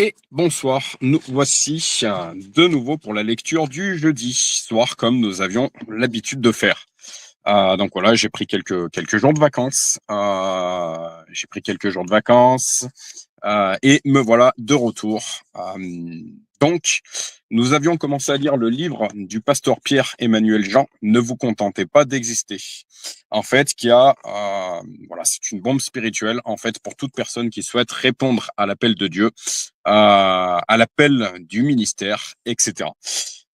Et bonsoir, nous voici de nouveau pour la lecture du jeudi soir, comme nous avions l'habitude de faire. Donc voilà, j'ai pris quelques jours de vacances. Et me voilà de retour. Donc, nous avions commencé à lire le livre du pasteur Pierre-Emmanuel Jean, Ne vous contentez pas d'exister. En fait, voilà, c'est une bombe spirituelle, en fait, pour toute personne qui souhaite répondre à l'appel de Dieu, à l'appel du ministère, etc.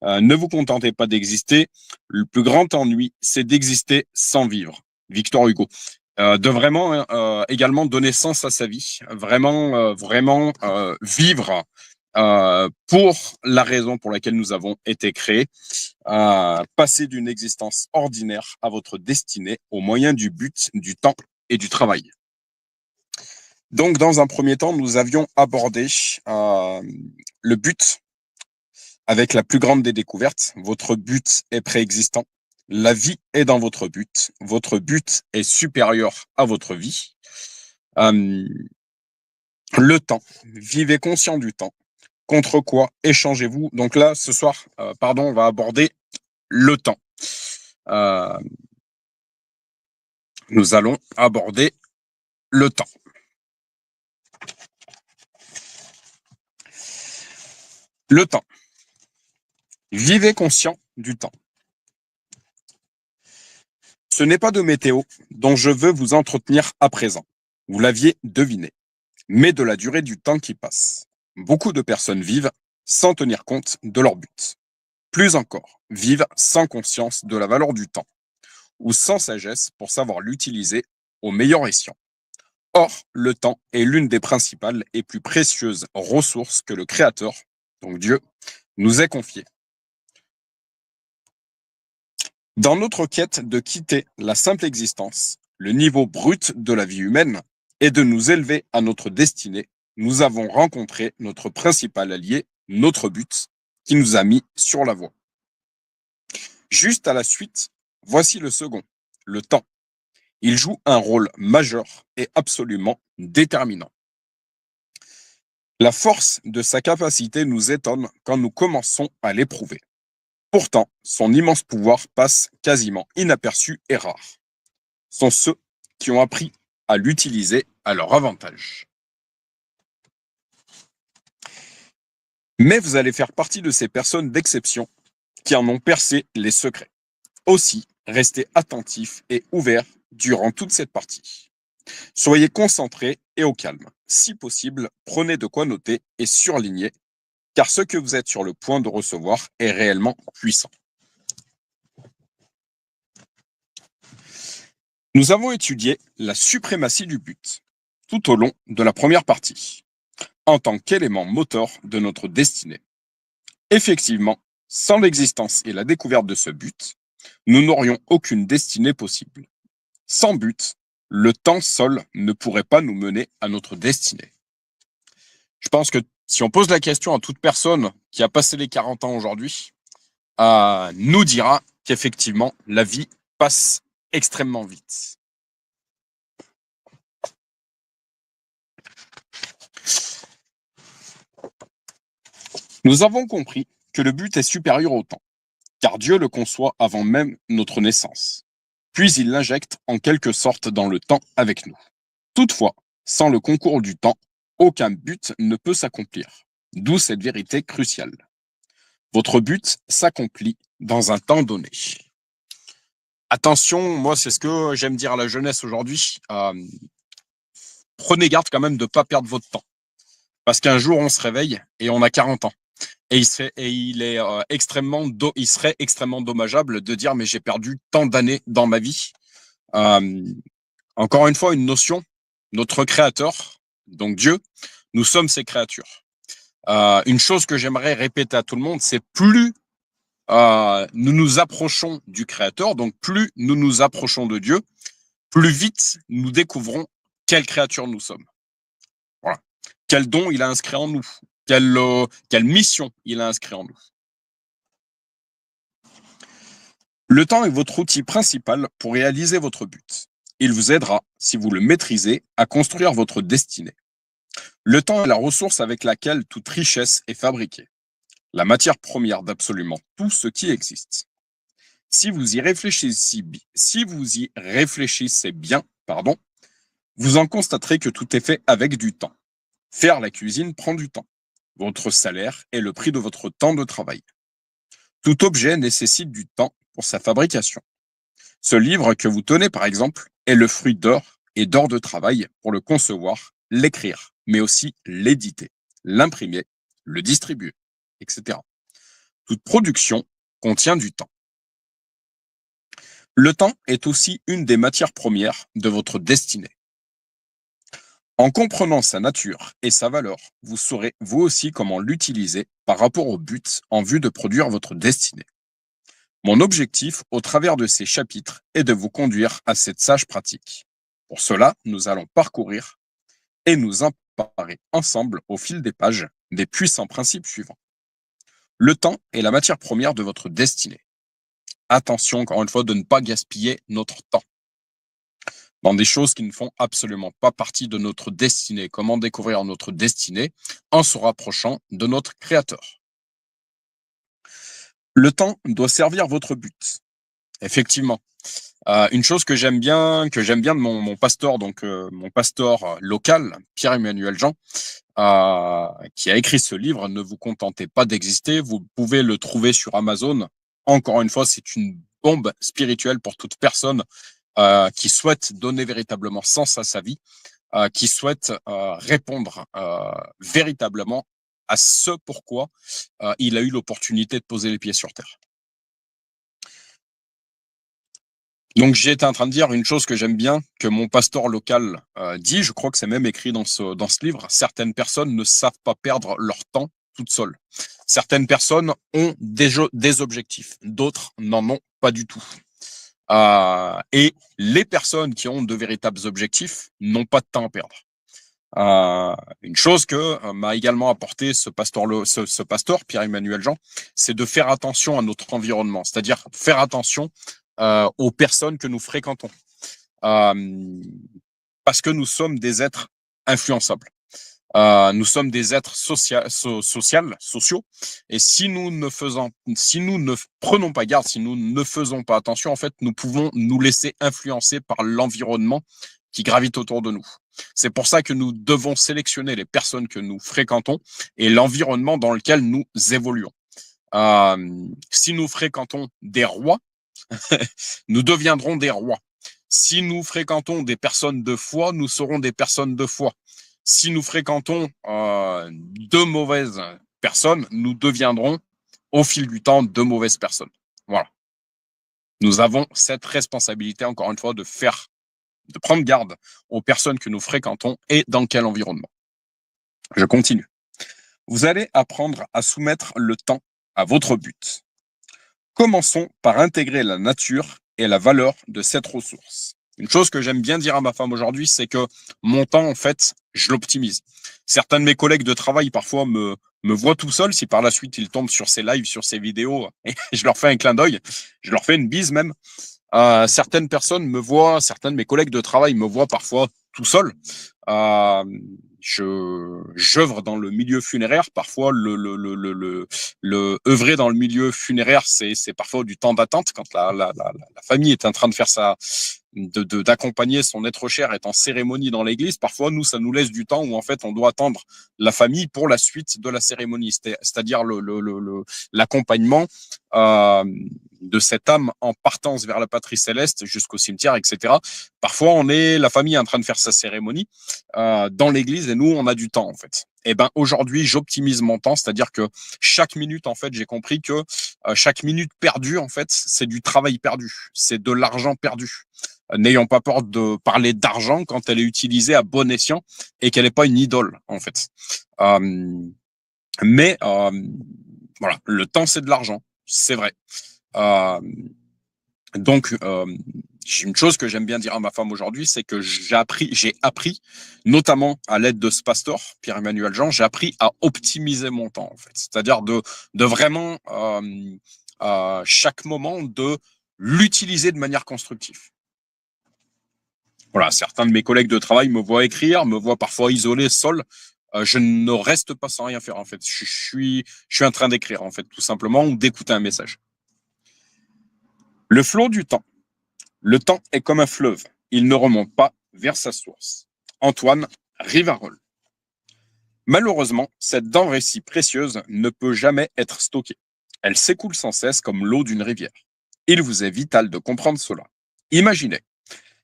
Ne vous contentez pas d'exister. Le plus grand ennui, c'est d'exister sans vivre. Victor Hugo. De vraiment également donner sens à sa vie, vraiment vivre pour la raison pour laquelle nous avons été créés, passer d'une existence ordinaire à votre destinée au moyen du but, du temps et du travail. Donc, dans un premier temps, nous avions abordé le but avec la plus grande des découvertes. Votre but est préexistant. La vie est dans votre but. Votre but est supérieur à votre vie. Le temps. Vivez conscient du temps. Contre quoi échangez-vous? Donc là, ce soir, on va aborder le temps. Nous allons aborder le temps. Le temps. Vivez conscient du temps. Ce n'est pas de météo dont je veux vous entretenir à présent. Vous l'aviez deviné. Mais de la durée du temps qui passe. Beaucoup de personnes vivent sans tenir compte de leur but. Plus encore, vivent sans conscience de la valeur du temps, ou sans sagesse pour savoir l'utiliser au meilleur escient. Or, le temps est l'une des principales et plus précieuses ressources que le Créateur, donc Dieu, nous ait confiées. Dans notre quête de quitter la simple existence, le niveau brut de la vie humaine, et de nous élever à notre destinée, nous avons rencontré notre principal allié, notre but, qui nous a mis sur la voie. Juste à la suite, voici le second, le temps. Il joue un rôle majeur et absolument déterminant. La force de sa capacité nous étonne quand nous commençons à l'éprouver. Pourtant, son immense pouvoir passe quasiment inaperçu et rare. Sont ceux qui ont appris à l'utiliser à leur avantage. Mais vous allez faire partie de ces personnes d'exception qui en ont percé les secrets. Aussi, restez attentifs et ouverts durant toute cette partie. Soyez concentrés et au calme. Si possible, prenez de quoi noter et surligner, car ce que vous êtes sur le point de recevoir est réellement puissant. Nous avons étudié la suprématie du but tout au long de la première partie, en tant qu'élément moteur de notre destinée. Effectivement, sans l'existence et la découverte de ce but, nous n'aurions aucune destinée possible. Sans but, le temps seul ne pourrait pas nous mener à notre destinée. Je pense que si on pose la question à toute personne qui a passé les 40 ans aujourd'hui, nous dira qu'effectivement, la vie passe extrêmement vite. Nous avons compris que le but est supérieur au temps, car Dieu le conçoit avant même notre naissance. Puis il l'injecte en quelque sorte dans le temps avec nous. Toutefois, sans le concours du temps, aucun but ne peut s'accomplir. D'où cette vérité cruciale. Votre but s'accomplit dans un temps donné. Attention, moi c'est ce que j'aime dire à la jeunesse aujourd'hui. Prenez garde quand même de ne pas perdre votre temps. Parce qu'un jour on se réveille et on a 40 ans. Et il serait extrêmement dommageable de dire mais j'ai perdu tant d'années dans ma vie. Encore une fois, une notion, notre créateur, donc Dieu, nous sommes ses créatures. Une chose que j'aimerais répéter à tout le monde, c'est plus nous nous approchons du créateur, donc plus nous nous approchons de Dieu, plus vite nous découvrons quelle créature nous sommes. Voilà. Quel don il a inscrit en nous, quelle mission il a inscrit en nous. Le temps est votre outil principal pour réaliser votre but. Il vous aidera, si vous le maîtrisez, à construire votre destinée. Le temps est la ressource avec laquelle toute richesse est fabriquée, la matière première d'absolument tout ce qui existe. Si vous y réfléchissez bien, pardon, vous en constaterez que tout est fait avec du temps. Faire la cuisine prend du temps. Votre salaire est le prix de votre temps de travail. Tout objet nécessite du temps pour sa fabrication. Ce livre que vous tenez, par exemple, est le fruit d'heures et d'heures de travail pour le concevoir, l'écrire, mais aussi l'éditer, l'imprimer, le distribuer, etc. Toute production contient du temps. Le temps est aussi une des matières premières de votre destinée. En comprenant sa nature et sa valeur, vous saurez vous aussi comment l'utiliser par rapport au but en vue de produire votre destinée. Mon objectif au travers de ces chapitres est de vous conduire à cette sage pratique. Pour cela, nous allons parcourir et nous emparer ensemble au fil des pages des puissants principes suivants. Le temps est la matière première de votre destinée. Attention, encore une fois, de ne pas gaspiller notre temps dans des choses qui ne font absolument pas partie de notre destinée. Comment découvrir notre destinée en se rapprochant de notre Créateur. Le temps doit servir votre but. Effectivement. Une chose que j'aime bien de mon pasteur, mon pasteur local, Pierre-Emmanuel Jean, qui a écrit ce livre, Ne vous contentez pas d'exister. Vous pouvez le trouver sur Amazon. Encore une fois, c'est une bombe spirituelle pour toute personne qui souhaite donner véritablement sens à sa vie, qui souhaite répondre véritablement à ce pourquoi il a eu l'opportunité de poser les pieds sur terre. Donc j'étais en train de dire une chose que j'aime bien, que mon pasteur local dit, je crois que c'est même écrit dans ce livre, certaines personnes ne savent pas perdre leur temps toutes seules. Certaines personnes ont des objectifs, d'autres n'en ont pas du tout. Et les personnes qui ont de véritables objectifs n'ont pas de temps à perdre. Une chose que m'a également apporté ce pasteur Pierre-Emmanuel Jean, c'est de faire attention à notre environnement, c'est-à-dire faire attention aux personnes que nous fréquentons, parce que nous sommes des êtres influençables. Nous sommes des êtres sociaux, et si nous ne prenons pas garde, si nous ne faisons pas attention, en fait, nous pouvons nous laisser influencer par l'environnement qui gravite autour de nous. C'est pour ça que nous devons sélectionner les personnes que nous fréquentons et l'environnement dans lequel nous évoluons. Si nous fréquentons des rois, nous deviendrons des rois. Si nous fréquentons des personnes de foi, nous serons des personnes de foi. Si nous fréquentons de mauvaises personnes, nous deviendrons au fil du temps de mauvaises personnes. Voilà. Nous avons cette responsabilité, encore une fois, de prendre garde aux personnes que nous fréquentons et dans quel environnement. Je continue. Vous allez apprendre à soumettre le temps à votre but. Commençons par intégrer la nature et la valeur de cette ressource. Une chose que j'aime bien dire à ma femme aujourd'hui, c'est que mon temps, en fait, je l'optimise. Certains de mes collègues de travail, parfois, me voient tout seul. Si par la suite, ils tombent sur ces lives, sur ces vidéos, et je leur fais un clin d'œil, je leur fais une bise même. Certaines personnes me voient, certains de mes collègues de travail me voient parfois tout seul. J'œuvre dans le milieu funéraire. Parfois, le œuvrer dans le milieu funéraire, c'est parfois du temps d'attente quand la famille est en train de faire d'accompagner son être cher est en cérémonie dans l'église. Parfois, nous, ça nous laisse du temps où en fait, on doit attendre la famille pour la suite de la cérémonie, c'est-à-dire l'accompagnement de cette âme en partance vers la patrie céleste jusqu'au cimetière, etc. Parfois, la famille est en train de faire sa cérémonie dans l'église et nous, on a du temps en fait. Et ben aujourd'hui, j'optimise mon temps, c'est-à-dire que chaque minute, en fait, j'ai compris que chaque minute perdue, en fait, c'est du travail perdu, c'est de l'argent perdu. N'ayons pas peur de parler d'argent quand elle est utilisée à bon escient et qu'elle n'est pas une idole, en fait. Mais voilà, le temps, c'est de l'argent, c'est vrai. Donc, une chose que j'aime bien dire à ma femme aujourd'hui, c'est que j'ai appris, notamment à l'aide de ce pasteur, Pierre-Emmanuel Jean, j'ai appris à optimiser mon temps, en fait. C'est-à-dire de vraiment, chaque moment, de l'utiliser de manière constructive. Voilà, certains de mes collègues de travail me voient écrire, me voient parfois isolé, seul. je ne reste pas sans rien faire, en fait. Je suis en train d'écrire, en fait, tout simplement, ou d'écouter un message. Le flot du temps. Le temps est comme un fleuve. Il ne remonte pas vers sa source. Antoine Rivarol. Malheureusement, cette denrée si précieuse ne peut jamais être stockée. Elle s'écoule sans cesse comme l'eau d'une rivière. Il vous est vital de comprendre cela. Imaginez,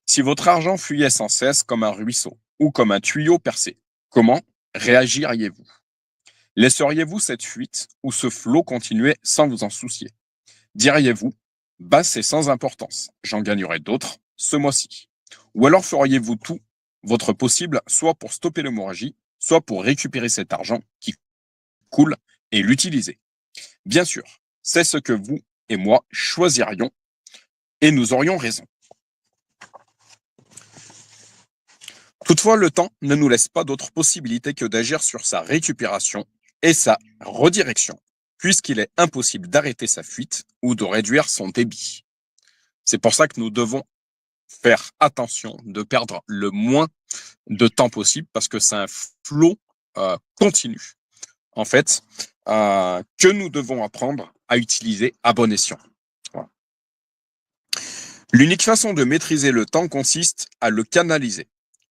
si votre argent fuyait sans cesse comme un ruisseau ou comme un tuyau percé, comment réagiriez-vous? Laisseriez-vous cette fuite ou ce flot continuer sans vous en soucier? Diriez-vous, bah c'est sans importance, j'en gagnerai d'autres ce mois-ci. Ou alors feriez-vous tout votre possible, soit pour stopper l'hémorragie, soit pour récupérer cet argent qui coule et l'utiliser. Bien sûr, c'est ce que vous et moi choisirions et nous aurions raison. Toutefois, le temps ne nous laisse pas d'autre possibilité que d'agir sur sa récupération et sa redirection, puisqu'il est impossible d'arrêter sa fuite ou de réduire son débit. C'est pour ça que nous devons faire attention de perdre le moins de temps possible, parce que c'est un flot continu, en fait, que nous devons apprendre à utiliser à bon escient. Voilà. L'unique façon de maîtriser le temps consiste à le canaliser.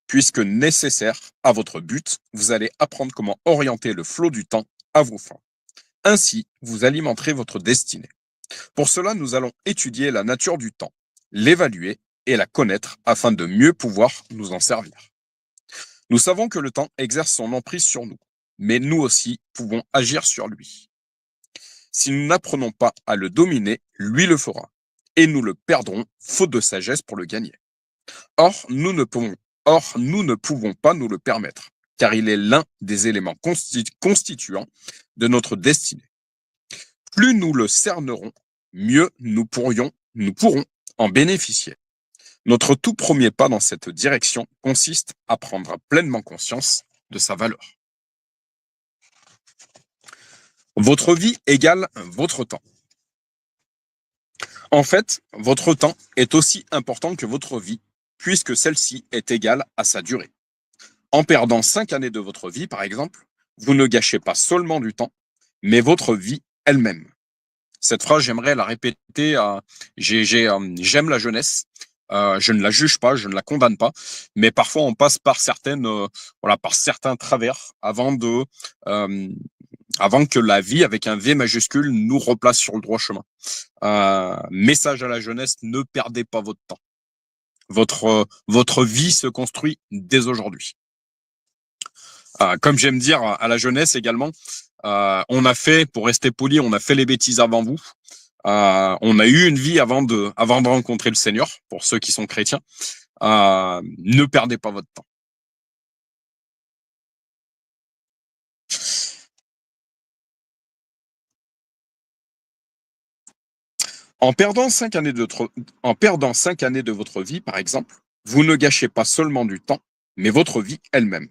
Puisque nécessaire à votre but, vous allez apprendre comment orienter le flot du temps à vos fins. Ainsi, vous alimenterez votre destinée. Pour cela, nous allons étudier la nature du temps, l'évaluer et la connaître afin de mieux pouvoir nous en servir. Nous savons que le temps exerce son emprise sur nous, mais nous aussi pouvons agir sur lui. Si nous n'apprenons pas à le dominer, lui le fera, et nous le perdrons faute de sagesse pour le gagner. Or, nous ne pouvons pas nous le permettre, car il est l'un des éléments constituants de notre destinée. Plus nous le cernerons, mieux nous pourrons en bénéficier. Notre tout premier pas dans cette direction consiste à prendre pleinement conscience de sa valeur. Votre vie égale votre temps. En fait, votre temps est aussi important que votre vie, puisque celle-ci est égale à sa durée. En perdant 5 années de votre vie, par exemple, vous ne gâchez pas seulement du temps, mais votre vie elle-même. Cette phrase, j'aimerais la répéter. J'aime la jeunesse. Je ne la juge pas, je ne la condamne pas, mais parfois on passe par par certains travers avant que la vie avec un V majuscule nous replace sur le droit chemin. Message à la jeunesse, ne perdez pas votre temps. Votre vie se construit dès aujourd'hui. Comme j'aime dire à la jeunesse également, on a fait, pour rester poli, on a fait les bêtises avant vous. On a eu une vie avant de rencontrer le Seigneur, pour ceux qui sont chrétiens. Ne perdez pas votre temps. En perdant 5 années de votre vie, par exemple, vous ne gâchez pas seulement du temps, mais votre vie elle-même.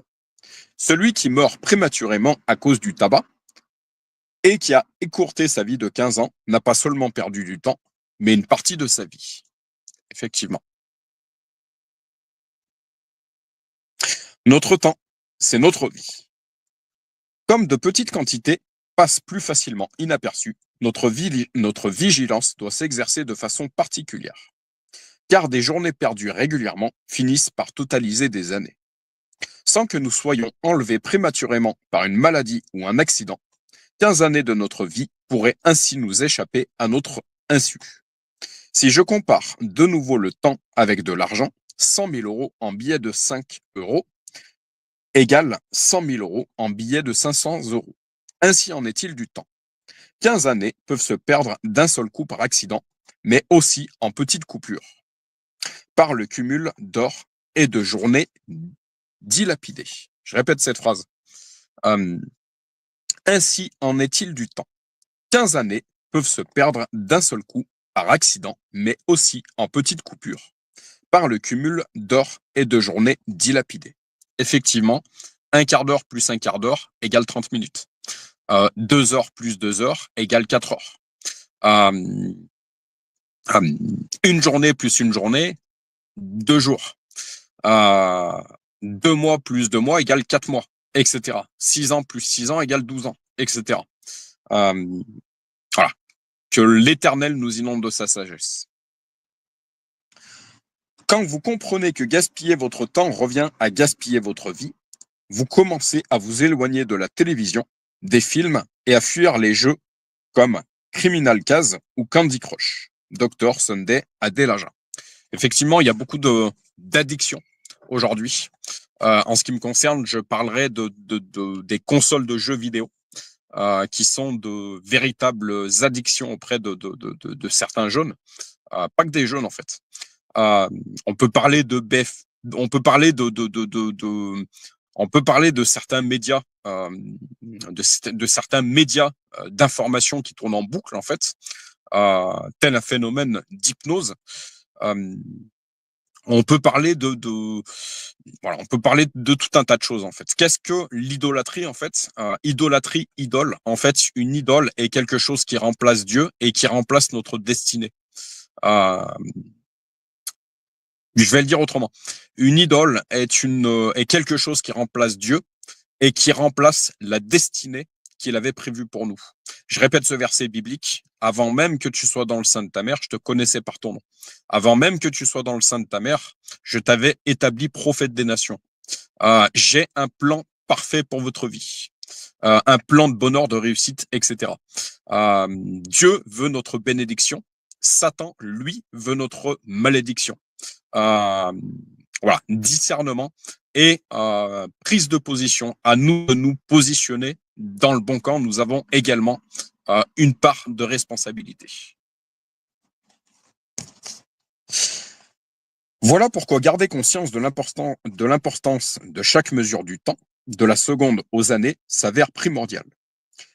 Celui qui meurt prématurément à cause du tabac et qui a écourté sa vie de 15 ans n'a pas seulement perdu du temps, mais une partie de sa vie. Effectivement. Notre temps, c'est notre vie. Comme de petites quantités passent plus facilement inaperçues, notre vigilance doit s'exercer de façon particulière. Car des journées perdues régulièrement finissent par totaliser des années. Sans que nous soyons enlevés prématurément par une maladie ou un accident, 15 années de notre vie pourraient ainsi nous échapper à notre insu. Si je compare de nouveau le temps avec de l'argent, 100 000 euros en billets de 5 euros égale 100 000 euros en billets de 500 euros. Ainsi en est-il du temps. 15 années peuvent se perdre d'un seul coup par accident, mais aussi en petites coupures, par le cumul d'heures et de journées dilapidées. Je répète cette phrase. Ainsi en est-il du temps. 15 années peuvent se perdre d'un seul coup par accident, mais aussi en petites coupures, par le cumul d'heures et de journées dilapidées. Effectivement, un quart d'heure plus un quart d'heure égale 30 minutes. 2 heures plus 2 heures égale 4 heures. Une journée plus une journée, 2 jours. 2 mois plus 2 mois égale 4 mois, etc. 6 ans plus 6 ans égale 12 ans, etc. Voilà. Que l'Éternel nous inonde de sa sagesse. Quand vous comprenez que gaspiller votre temps revient à gaspiller votre vie, vous commencez à vous éloigner de la télévision, des films et à fuir les jeux comme Criminal Case ou Candy Crush. Dr. Sunday Adelaja. Effectivement, il y a beaucoup d'addictions aujourd'hui. En ce qui me concerne, je parlerai des consoles de jeux vidéo qui sont de véritables addictions auprès de certains jeunes, pas que des jeunes en fait. On peut parler de BF, on peut parler on peut parler de certains médias, de certains médias d'information qui tournent en boucle en fait, tel un phénomène d'hypnose. On peut parler voilà, on peut parler de tout un tas de choses en fait. Qu'est-ce que l'idolâtrie en fait? Idolâtrie, idole. En fait, une idole est quelque chose qui remplace Dieu et qui remplace notre destinée. Je vais le dire autrement. Une idole est quelque chose qui remplace Dieu et qui remplace la destinée qu'il avait prévue pour nous. Je répète ce verset biblique. Avant même que tu sois dans le sein de ta mère, je te connaissais par ton nom. Avant même que tu sois dans le sein de ta mère, je t'avais établi prophète des nations. J'ai un plan parfait pour votre vie. Un plan de bonheur, de réussite, etc. Dieu veut notre bénédiction. Satan, lui, veut notre malédiction. Voilà, discernement et prise de position. À nous de nous positionner dans le bon camp. Nous avons également une part de responsabilité. Voilà pourquoi garder conscience de l'importance de chaque mesure du temps, de la seconde aux années, s'avère primordial.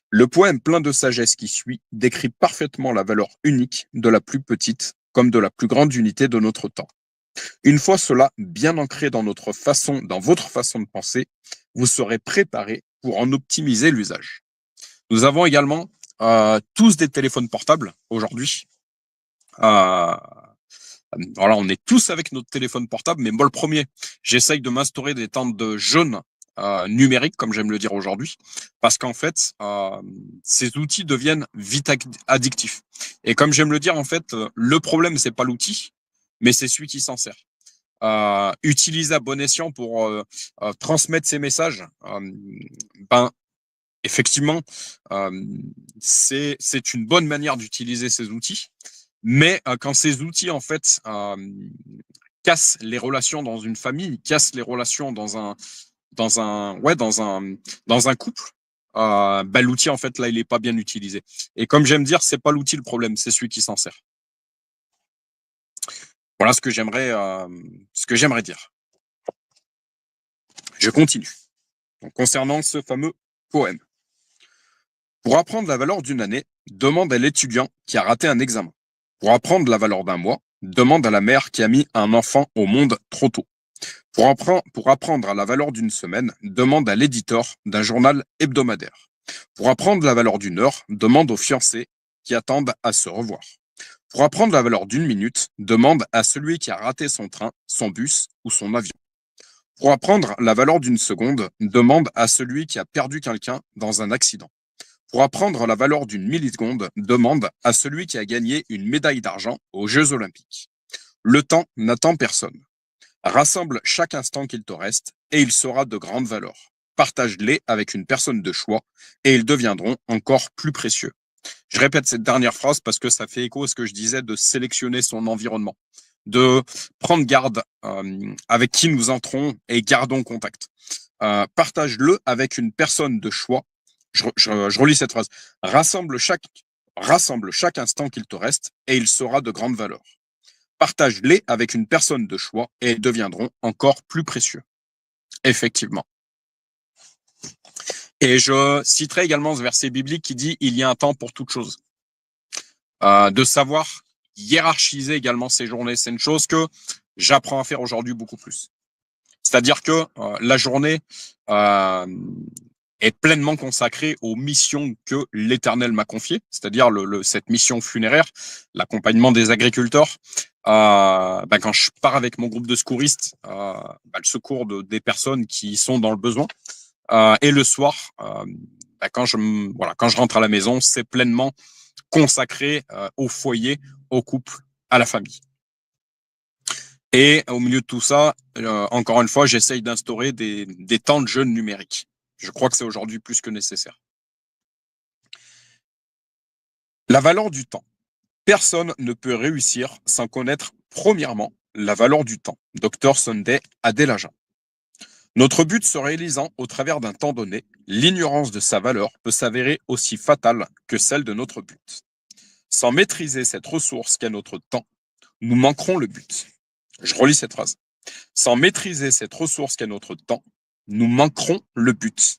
Le poème plein de sagesse qui suit décrit parfaitement la valeur unique de la plus petite comme de la plus grande unité de notre temps. Une fois cela bien ancré dans votre façon de penser, vous serez préparé pour en optimiser l'usage. Nous avons également tous des téléphones portables aujourd'hui. Voilà, on est tous avec notre téléphone portable, mais moi le premier, j'essaye de m'instaurer des temps de jeûne numérique, comme j'aime le dire aujourd'hui, parce qu'en fait, ces outils deviennent vite addictifs. Et comme j'aime le dire, en fait, le problème, c'est pas l'outil, mais c'est celui qui s'en sert. Utiliser à bon escient pour transmettre ces messages, ben, effectivement, c'est une bonne manière d'utiliser ces outils. Mais quand ces outils, en fait, cassent les relations dans une famille, cassent les relations dans un couple, ben, l'outil, en fait, là, il est pas bien utilisé. Et comme j'aime dire, c'est pas l'outil le problème, c'est celui qui s'en sert. Voilà ce que j'aimerais dire. Je continue. Donc, concernant ce fameux poème. Pour apprendre la valeur d'une année, demande à l'étudiant qui a raté un examen. Pour apprendre la valeur d'un mois, demande à la mère qui a mis un enfant au monde trop tôt. Pour apprendre à la valeur d'une semaine, demande à l'éditeur d'un journal hebdomadaire. Pour apprendre la valeur d'une heure, demande aux fiancés qui attendent à se revoir. Pour apprendre la valeur d'une minute, demande à celui qui a raté son train, son bus ou son avion. Pour apprendre la valeur d'une seconde, demande à celui qui a perdu quelqu'un dans un accident. Pour apprendre la valeur d'une milliseconde, demande à celui qui a gagné une médaille d'argent aux Jeux Olympiques. Le temps n'attend personne. Rassemble chaque instant qu'il te reste et il sera de grande valeur. Partage-les avec une personne de choix et ils deviendront encore plus précieux. Je répète cette dernière phrase parce que ça fait écho à ce que je disais de sélectionner son environnement, de prendre garde avec qui nous entrons et gardons contact. Partage-le avec une personne de choix. Je relis cette phrase. Rassemble chaque instant qu'il te reste et il sera de grande valeur. Partage-les avec une personne de choix et ils deviendront encore plus précieux. Effectivement. Et je citerai également ce verset biblique qui dit « Il y a un temps pour toute chose ». De savoir hiérarchiser également ces journées, c'est une chose que j'apprends à faire aujourd'hui beaucoup plus. C'est-à-dire que la journée est pleinement consacrée aux missions que l'Éternel m'a confiées, c'est-à-dire cette mission funéraire, l'accompagnement des agriculteurs. Quand je pars avec mon groupe de secouristes, le secours des personnes qui sont dans le besoin, Et le soir, quand je rentre à la maison, c'est pleinement consacré au foyer, au couple, à la famille. Et au milieu de tout ça, encore une fois, j'essaye d'instaurer des temps de jeûne numérique. Je crois que c'est aujourd'hui plus que nécessaire. La valeur du temps. Personne ne peut réussir sans connaître, premièrement, la valeur du temps. Dr Sunday Adelaja. Notre but se réalisant au travers d'un temps donné, l'ignorance de sa valeur peut s'avérer aussi fatale que celle de notre but. Sans maîtriser cette ressource qu'est notre temps, nous manquerons le but. Je relis cette phrase. Sans maîtriser cette ressource qu'est notre temps, nous manquerons le but.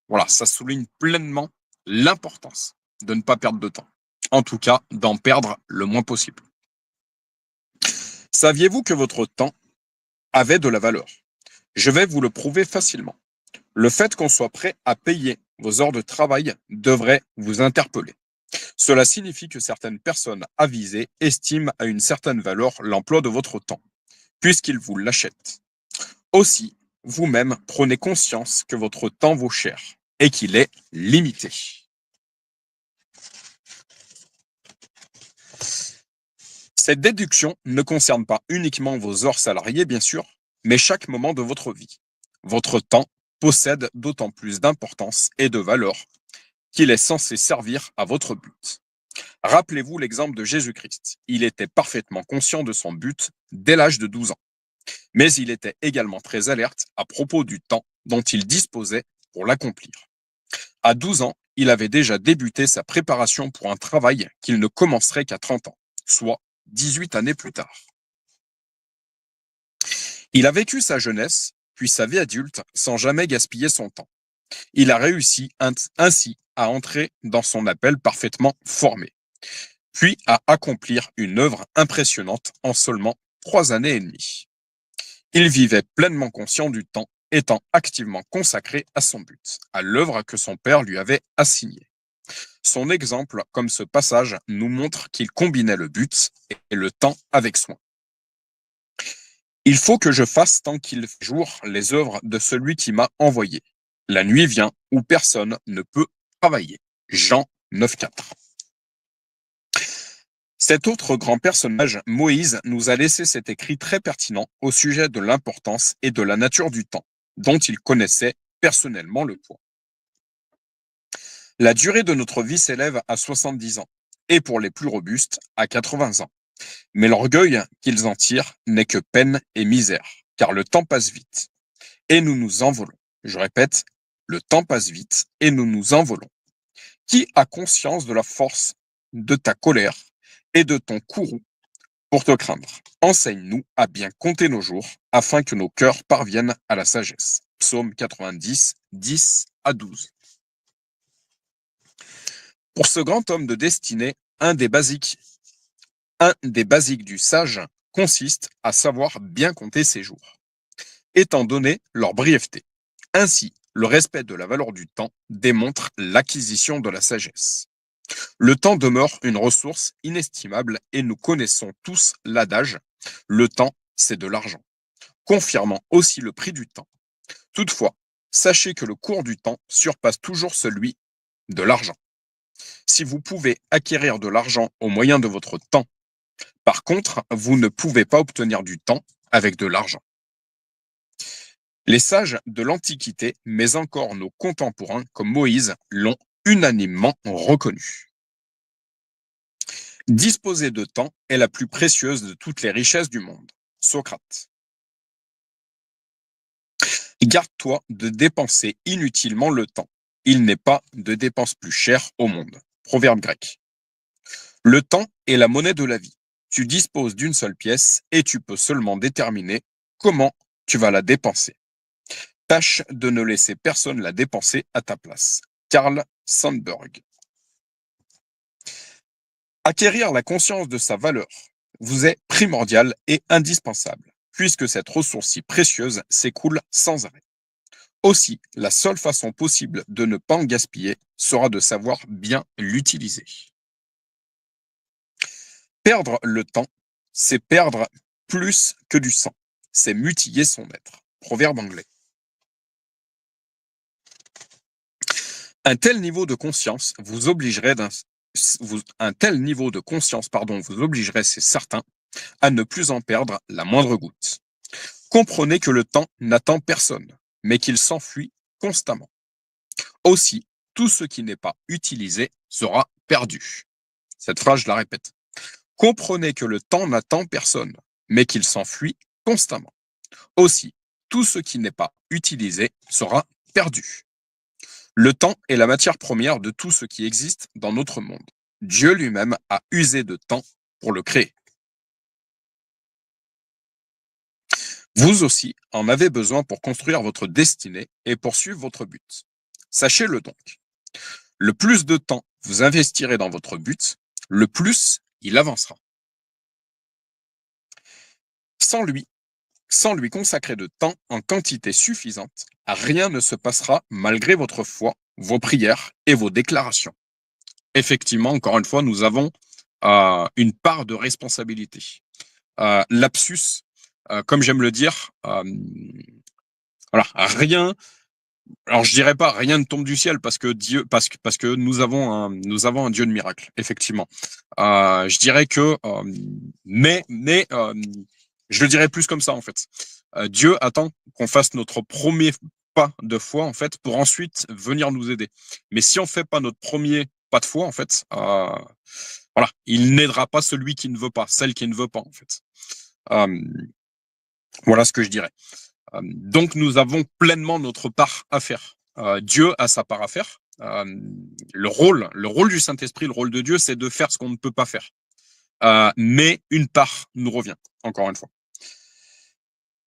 Voilà, ça souligne pleinement l'importance de ne pas perdre de temps. En tout cas, d'en perdre le moins possible. Saviez-vous que votre temps avait de la valeur? Je vais vous le prouver facilement. Le fait qu'on soit prêt à payer vos heures de travail devrait vous interpeller. Cela signifie que certaines personnes avisées estiment à une certaine valeur l'emploi de votre temps, puisqu'ils vous l'achètent. Aussi, vous-même prenez conscience que votre temps vaut cher et qu'il est limité. Cette déduction ne concerne pas uniquement vos heures salariées, bien sûr, mais chaque moment de votre vie. Votre temps possède d'autant plus d'importance et de valeur qu'il est censé servir à votre but. Rappelez-vous l'exemple de Jésus-Christ. Il était parfaitement conscient de son but dès l'âge de 12 ans, mais il était également très alerte à propos du temps dont il disposait pour l'accomplir. À 12 ans, il avait déjà débuté sa préparation pour un travail qu'il ne commencerait qu'à 30 ans, soit 18 années plus tard. Il a vécu sa jeunesse, puis sa vie adulte, sans jamais gaspiller son temps. Il a réussi ainsi à entrer dans son appel parfaitement formé, puis à accomplir une œuvre impressionnante en seulement 3 années et demie. Il vivait pleinement conscient du temps, étant activement consacré à son but, à l'œuvre que son père lui avait assignée. Son exemple, comme ce passage, nous montre qu'il combinait le but et le temps avec soin. Il faut que je fasse tant qu'il fait jour les œuvres de celui qui m'a envoyé. La nuit vient où personne ne peut travailler. Jean 9,4. Cet autre grand personnage, Moïse, nous a laissé cet écrit très pertinent au sujet de l'importance et de la nature du temps, dont il connaissait personnellement le poids. La durée de notre vie s'élève à 70 ans, et pour les plus robustes, à 80 ans. Mais l'orgueil qu'ils en tirent n'est que peine et misère, car le temps passe vite, et nous nous envolons. Je répète, le temps passe vite, et nous nous envolons. Qui a conscience de la force de ta colère et de ton courroux pour te craindre? Enseigne-nous à bien compter nos jours, afin que nos cœurs parviennent à la sagesse. Psaume 90, 10 à 12. Pour ce grand homme de destinée, un des basiques du sage consiste à savoir bien compter ses jours, étant donné leur brièveté. Ainsi, le respect de la valeur du temps démontre l'acquisition de la sagesse. Le temps demeure une ressource inestimable et nous connaissons tous l'adage « le temps, c'est de l'argent », confirmant aussi le prix du temps. Toutefois, sachez que le cours du temps surpasse toujours celui de l'argent. Si vous pouvez acquérir de l'argent au moyen de votre temps, par contre, vous ne pouvez pas obtenir du temps avec de l'argent. Les sages de l'Antiquité, mais encore nos contemporains comme Moïse, l'ont unanimement reconnu. Disposer de temps est la plus précieuse de toutes les richesses du monde. Socrate. Garde-toi de dépenser inutilement le temps. Il n'est pas de dépense plus chère au monde. Proverbe grec. Le temps est la monnaie de la vie. Tu disposes d'une seule pièce et tu peux seulement déterminer comment tu vas la dépenser. Tâche de ne laisser personne la dépenser à ta place. Carl Sandburg. Acquérir la conscience de sa valeur vous est primordial et indispensable, puisque cette ressource si précieuse s'écoule sans arrêt. Aussi, la seule façon possible de ne pas en gaspiller sera de savoir bien l'utiliser. Perdre le temps, c'est perdre plus que du sang. C'est mutiller son être. Proverbe anglais. Un tel niveau de conscience vous obligerait un tel niveau de conscience, vous obligerait, c'est certain, à ne plus en perdre la moindre goutte. Comprenez que le temps n'attend personne, mais qu'il s'enfuit constamment. Aussi, tout ce qui n'est pas utilisé sera perdu. Cette phrase, je la répète. Comprenez que le temps n'attend personne, mais qu'il s'enfuit constamment. Aussi, tout ce qui n'est pas utilisé sera perdu. Le temps est la matière première de tout ce qui existe dans notre monde. Dieu lui-même a usé de temps pour le créer. Vous aussi en avez besoin pour construire votre destinée et poursuivre votre but. Sachez-le donc. Le plus de temps vous investirez dans votre but, le plus il avancera. Sans lui consacrer de temps en quantité suffisante, rien ne se passera malgré votre foi, vos prières et vos déclarations. Effectivement, encore une fois, nous avons une part de responsabilité. Lapsus, comme j'aime le dire, voilà, rien. Alors je dirais pas rien ne tombe du ciel parce que nous avons un Dieu de miracle, effectivement. Je dirais que mais je le dirais plus comme ça en fait. Dieu attend qu'on fasse notre premier pas de foi en fait pour ensuite venir nous aider. Mais si on fait pas notre premier pas de foi en fait, voilà, il n'aidera pas celui qui ne veut pas, celle qui ne veut pas en fait. Voilà ce que je dirais. Donc nous avons pleinement notre part à faire. Dieu a sa part à faire. Le rôle du Saint-Esprit, le rôle de Dieu, c'est de faire ce qu'on ne peut pas faire. Mais une part nous revient, encore une fois.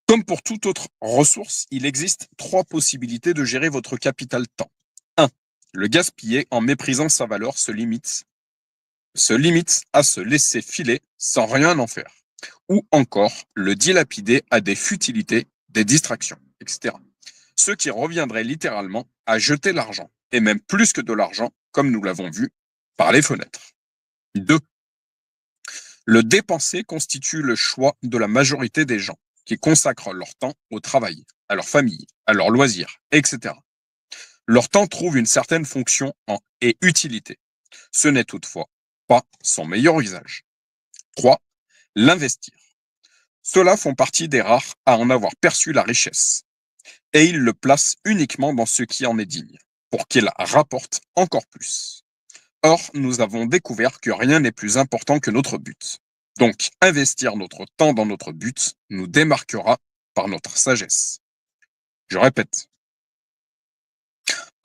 Comme pour toute autre ressource, il existe 3 possibilités de gérer votre capital temps. 1. Le gaspiller en méprisant sa valeur se limite à se laisser filer sans rien en faire. Ou encore le dilapider à des futilités, des distractions, etc. Ce qui reviendrait littéralement à jeter l'argent, et même plus que de l'argent, comme nous l'avons vu, par les fenêtres. 2. Le dépenser constitue le choix de la majorité des gens qui consacrent leur temps au travail, à leur famille, à leurs loisirs, etc. Leur temps trouve une certaine fonction et utilité. Ce n'est toutefois pas son meilleur usage. 3. L'investir. Ceux-là font partie des rares à en avoir perçu la richesse. Et ils le placent uniquement dans ce qui en est digne, pour qu'il rapporte encore plus. Or, nous avons découvert que rien n'est plus important que notre but. Donc, investir notre temps dans notre but nous démarquera par notre sagesse. Je répète.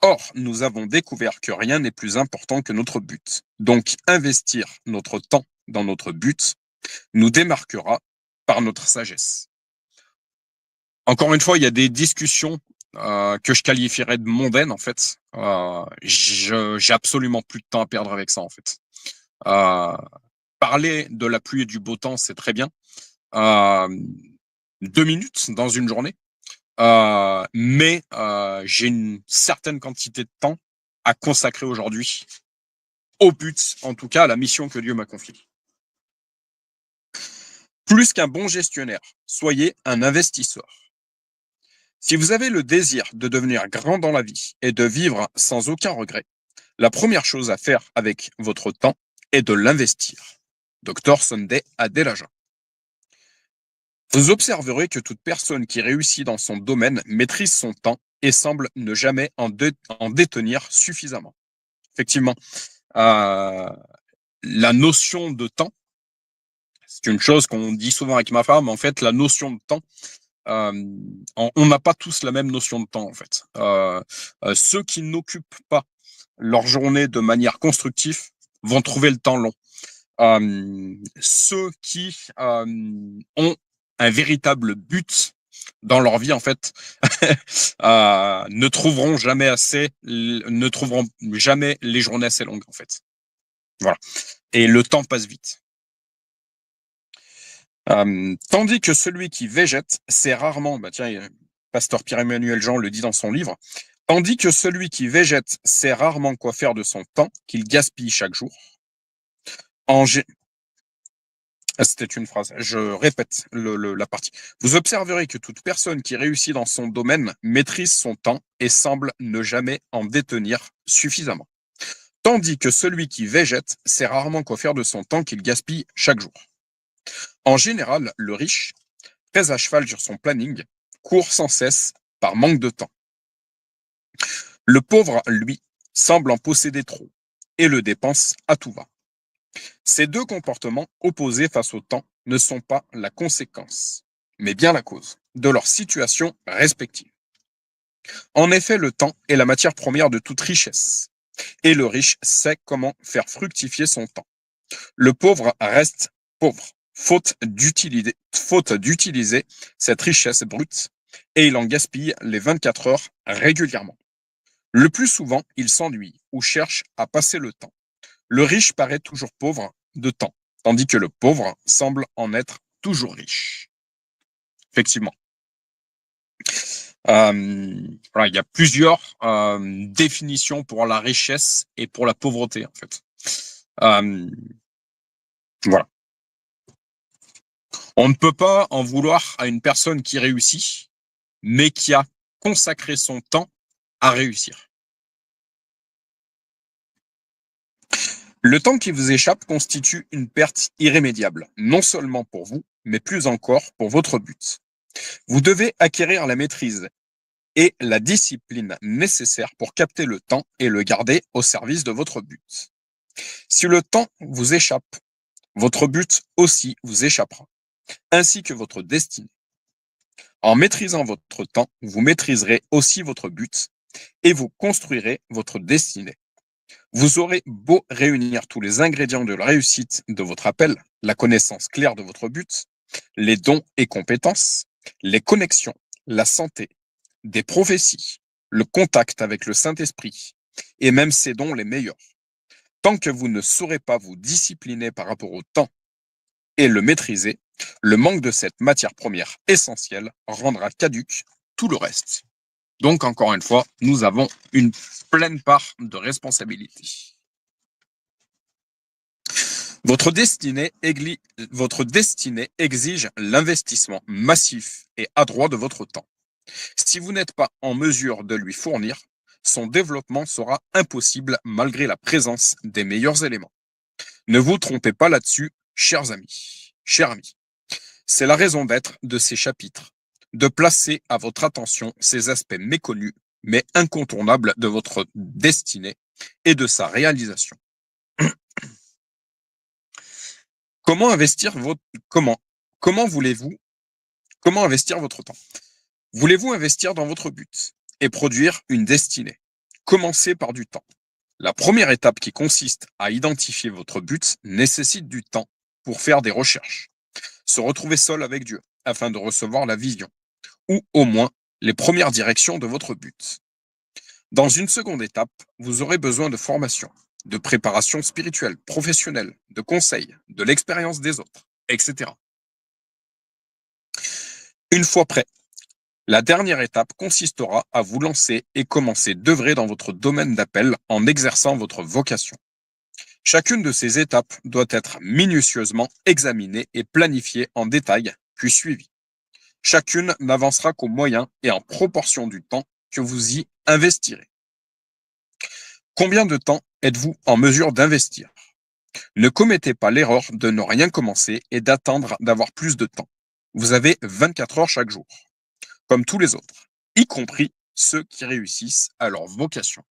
Or, nous avons découvert que rien n'est plus important que notre but. Donc, investir notre temps dans notre but nous démarquera par notre sagesse. Encore une fois, il y a des discussions que je qualifierais de mondaines, en fait. J'ai absolument plus de temps à perdre avec ça, en fait. Parler de la pluie et du beau temps, c'est très bien. 2 minutes dans une journée. Mais j'ai une certaine quantité de temps à consacrer aujourd'hui au but, en tout cas à la mission que Dieu m'a confiée. Plus qu'un bon gestionnaire, soyez un investisseur. Si vous avez le désir de devenir grand dans la vie et de vivre sans aucun regret, la première chose à faire avec votre temps est de l'investir. Dr Sunday Adelaja. Vous observerez que toute personne qui réussit dans son domaine maîtrise son temps et semble ne jamais en détenir suffisamment. Effectivement, la notion de temps, c'est une chose qu'on dit souvent avec ma femme, en fait, la notion de temps, on n'a pas tous la même notion de temps, en fait. Ceux qui n'occupent pas leur journée de manière constructive vont trouver le temps long. Ceux qui ont un véritable but dans leur vie, en fait, ne trouveront jamais les journées assez longues, en fait. Voilà. Et le temps passe vite. Tandis que celui qui végète, c'est rarement, Pasteur Pierre-Emmanuel Jean le dit dans son livre, tandis que celui qui végète sait rarement quoi faire de son temps qu'il gaspille chaque jour. C'était une phrase. Je répète la partie. Vous observerez que toute personne qui réussit dans son domaine maîtrise son temps et semble ne jamais en détenir suffisamment. Tandis que celui qui végète sait rarement quoi faire de son temps qu'il gaspille chaque jour. En général, le riche, très à cheval sur son planning, court sans cesse par manque de temps. Le pauvre, lui, semble en posséder trop et le dépense à tout va. Ces deux comportements opposés face au temps ne sont pas la conséquence, mais bien la cause de leur situation respective. En effet, le temps est la matière première de toute richesse, et le riche sait comment faire fructifier son temps. Le pauvre reste pauvre, faute d'utiliser cette richesse brute, et il en gaspille les 24 heures régulièrement. Le plus souvent, il s'ennuie ou cherche à passer le temps. Le riche paraît toujours pauvre de temps, tandis que le pauvre semble en être toujours riche. Effectivement. Voilà, il y a plusieurs définitions pour la richesse et pour la pauvreté, en fait. Voilà. On ne peut pas en vouloir à une personne qui réussit, mais qui a consacré son temps à réussir. Le temps qui vous échappe constitue une perte irrémédiable, non seulement pour vous, mais plus encore pour votre but. Vous devez acquérir la maîtrise et la discipline nécessaires pour capter le temps et le garder au service de votre but. Si le temps vous échappe, votre but aussi vous échappera, ainsi que votre destinée. En maîtrisant votre temps, vous maîtriserez aussi votre but et vous construirez votre destinée. Vous aurez beau réunir tous les ingrédients de la réussite de votre appel, la connaissance claire de votre but, les dons et compétences, les connexions, la santé, des prophéties, le contact avec le Saint-Esprit, et même ces dons les meilleurs. Tant que vous ne saurez pas vous discipliner par rapport au temps et le maîtriser, le manque de cette matière première essentielle rendra caduque tout le reste. Donc, encore une fois, nous avons une pleine part de responsabilité. Votre destinée exige l'investissement massif et adroit de votre temps. Si vous n'êtes pas en mesure de lui fournir, son développement sera impossible malgré la présence des meilleurs éléments. Ne vous trompez pas là-dessus, chers amis. C'est la raison d'être de ces chapitres, de placer à votre attention ces aspects méconnus mais incontournables de votre destinée et de sa réalisation. Comment investir votre temps? Voulez-vous investir dans votre but et produire une destinée? Commencez par du temps. La première étape qui consiste à identifier votre but nécessite du temps pour faire des recherches, se retrouver seul avec Dieu afin de recevoir la vision, ou au moins les premières directions de votre but. Dans une seconde étape, vous aurez besoin de formation, de préparation spirituelle, professionnelle, de conseils, de l'expérience des autres, etc. Une fois prêt, la dernière étape consistera à vous lancer et commencer d'œuvrer dans votre domaine d'appel en exerçant votre vocation. Chacune de ces étapes doit être minutieusement examinée et planifiée en détail, puis suivie. Chacune n'avancera qu'au moyen et en proportion du temps que vous y investirez. Combien de temps êtes-vous en mesure d'investir? Ne commettez pas l'erreur de ne rien commencer et d'attendre d'avoir plus de temps. Vous avez 24 heures chaque jour, comme tous les autres, y compris ceux qui réussissent à leur vocation.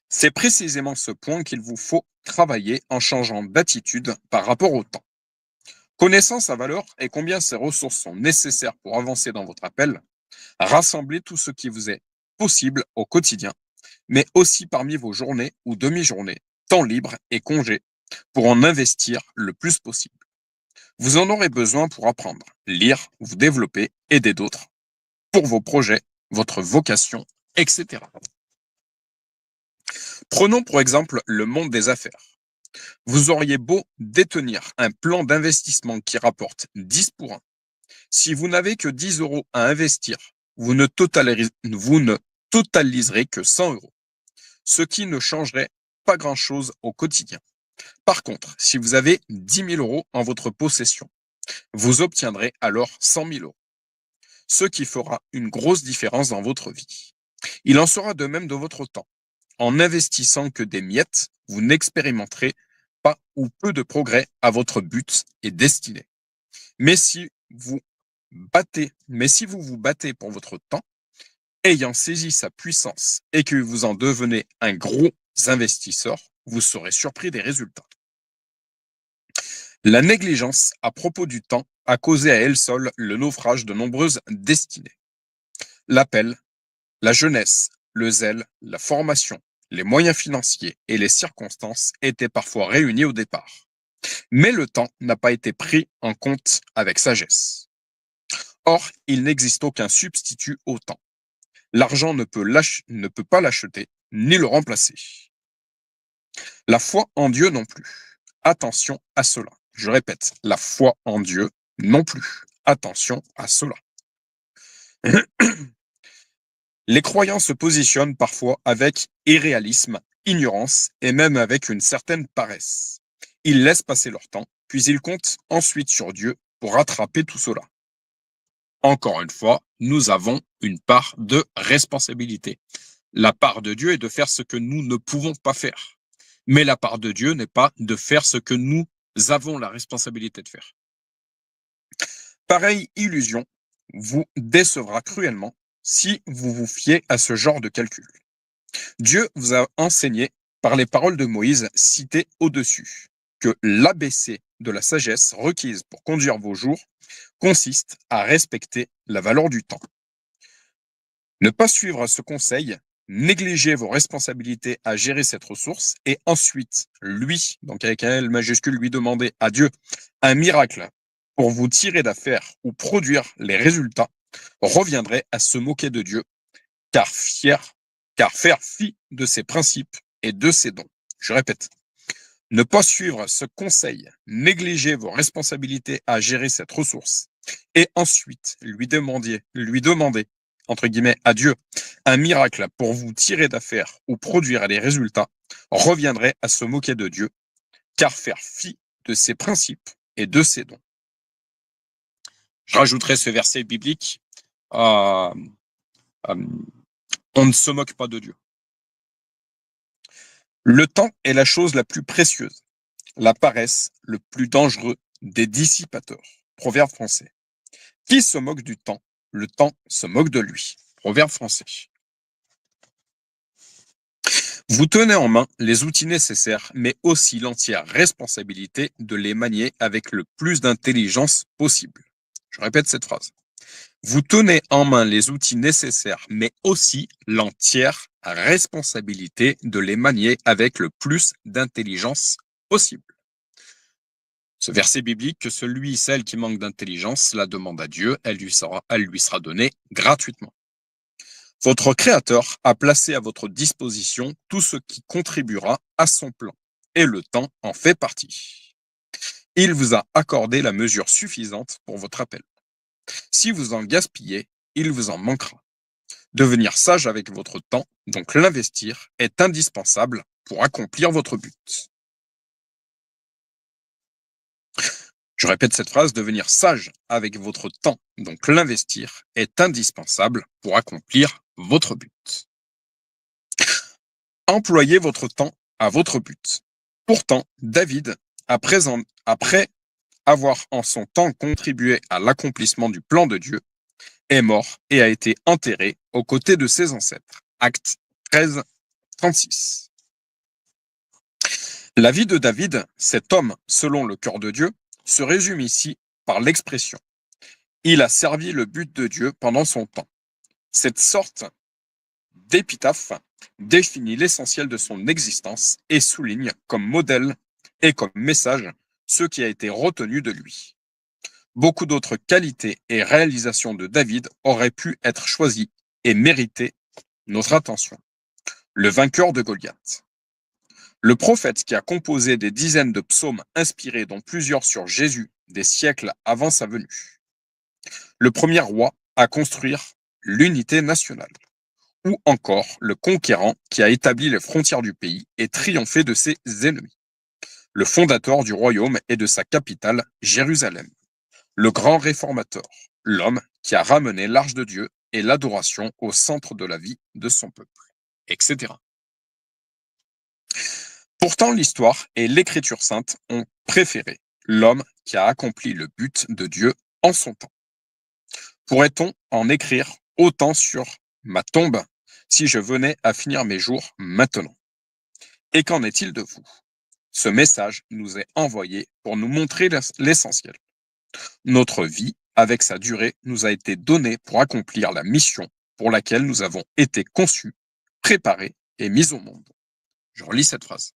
C'est précisément ce point qu'il vous faut travailler en changeant d'attitude par rapport au temps. Connaissant sa valeur et combien ces ressources sont nécessaires pour avancer dans votre appel, rassemblez tout ce qui vous est possible au quotidien, mais aussi parmi vos journées ou demi-journées, temps libre et congés, pour en investir le plus possible. Vous en aurez besoin pour apprendre, lire, vous développer, aider d'autres, pour vos projets, votre vocation, etc. Prenons pour exemple le monde des affaires. Vous auriez beau détenir un plan d'investissement qui rapporte 10 pour 1. Si vous n'avez que 10 € à investir, vous ne totaliserez que 100 €, ce qui ne changerait pas grand-chose au quotidien. Par contre, si vous avez 10 000 euros en votre possession, vous obtiendrez alors 100 000 euros, ce qui fera une grosse différence dans votre vie. Il en sera de même de votre temps. En n'investissant que des miettes, vous n'expérimenterez pas ou peu de progrès à votre but et destinée. Mais si vous vous battez pour votre temps, ayant saisi sa puissance et que vous en devenez un gros investisseur, vous serez surpris des résultats. La négligence à propos du temps a causé à elle seule le naufrage de nombreuses destinées. L'appel, la jeunesse, le zèle, la formation, les moyens financiers et les circonstances étaient parfois réunis au départ. Mais le temps n'a pas été pris en compte avec sagesse. Or, il n'existe aucun substitut au temps. L'argent ne peut pas l'acheter ni le remplacer. La foi en Dieu non plus. Attention à cela. Je répète, la foi en Dieu non plus. Attention à cela. Les croyants se positionnent parfois avec irréalisme, ignorance et même avec une certaine paresse. Ils laissent passer leur temps, puis ils comptent ensuite sur Dieu pour rattraper tout cela. Encore une fois, nous avons une part de responsabilité. La part de Dieu est de faire ce que nous ne pouvons pas faire. Mais la part de Dieu n'est pas de faire ce que nous avons la responsabilité de faire. Pareille illusion vous décevra cruellement si vous vous fiez à ce genre de calcul. Dieu vous a enseigné par les paroles de Moïse citées au-dessus que l'ABC de la sagesse requise pour conduire vos jours consiste à respecter la valeur du temps. Ne pas suivre ce conseil, négliger vos responsabilités à gérer cette ressource et ensuite lui, donc avec un L majuscule, lui demander à Dieu un miracle pour vous tirer d'affaire ou produire les résultats reviendrait à se moquer de Dieu, car faire fi de ses principes et de ses dons. Je répète, ne pas suivre ce conseil, négliger vos responsabilités à gérer cette ressource et ensuite lui demander entre guillemets, à Dieu, un miracle pour vous tirer d'affaire ou produire des résultats, reviendrait à se moquer de Dieu, car faire fi de ses principes et de ses dons. Je rajouterai ce verset biblique, on ne se moque pas de Dieu. Le temps est la chose la plus précieuse, la paresse le plus dangereux des dissipateurs. Proverbe français. Qui se moque du temps, le temps se moque de lui. Proverbe français. Vous tenez en main les outils nécessaires, mais aussi l'entière responsabilité de les manier avec le plus d'intelligence possible. Je répète cette phrase. Vous tenez en main les outils nécessaires, mais aussi l'entière responsabilité de les manier avec le plus d'intelligence possible. Ce verset biblique, que celui, celle qui manque d'intelligence, la demande à Dieu, elle lui sera donnée gratuitement. Votre Créateur a placé à votre disposition tout ce qui contribuera à son plan, et le temps en fait partie. Il vous a accordé la mesure suffisante pour votre appel. Si vous en gaspillez, il vous en manquera. Devenir sage avec votre temps, donc l'investir, est indispensable pour accomplir votre but. Je répète cette phrase, devenir sage avec votre temps, donc l'investir, est indispensable pour accomplir votre but. Employez votre temps à votre but. Pourtant, David, après avoir en son temps contribué à l'accomplissement du plan de Dieu, est mort et a été enterré aux côtés de ses ancêtres. Actes 13, 36. La vie de David, cet homme selon le cœur de Dieu, se résume ici par l'expression « Il a servi le but de Dieu pendant son temps ». Cette sorte d'épitaphe définit l'essentiel de son existence et souligne comme modèle et comme message ce qui a été retenu de lui. Beaucoup d'autres qualités et réalisations de David auraient pu être choisies et mériter notre attention. Le vainqueur de Goliath. Le prophète qui a composé des dizaines de psaumes inspirés, dont plusieurs sur Jésus, des siècles avant sa venue. Le premier roi à construire l'unité nationale. Ou encore le conquérant qui a établi les frontières du pays et triomphé de ses ennemis. le fondateur du royaume et de sa capitale, Jérusalem, le grand réformateur, l'homme qui a ramené l'arche de Dieu et l'adoration au centre de la vie de son peuple, etc. Pourtant, l'histoire et l'Écriture sainte ont préféré l'homme qui a accompli le but de Dieu en son temps. Pourrait-on en écrire autant sur ma tombe si je venais à finir mes jours maintenant? Et qu'en est-il de vous? Ce message nous est envoyé pour nous montrer l'essentiel. Notre vie, avec sa durée, nous a été donnée pour accomplir la mission pour laquelle nous avons été conçus, préparés et mis au monde. Je relis cette phrase.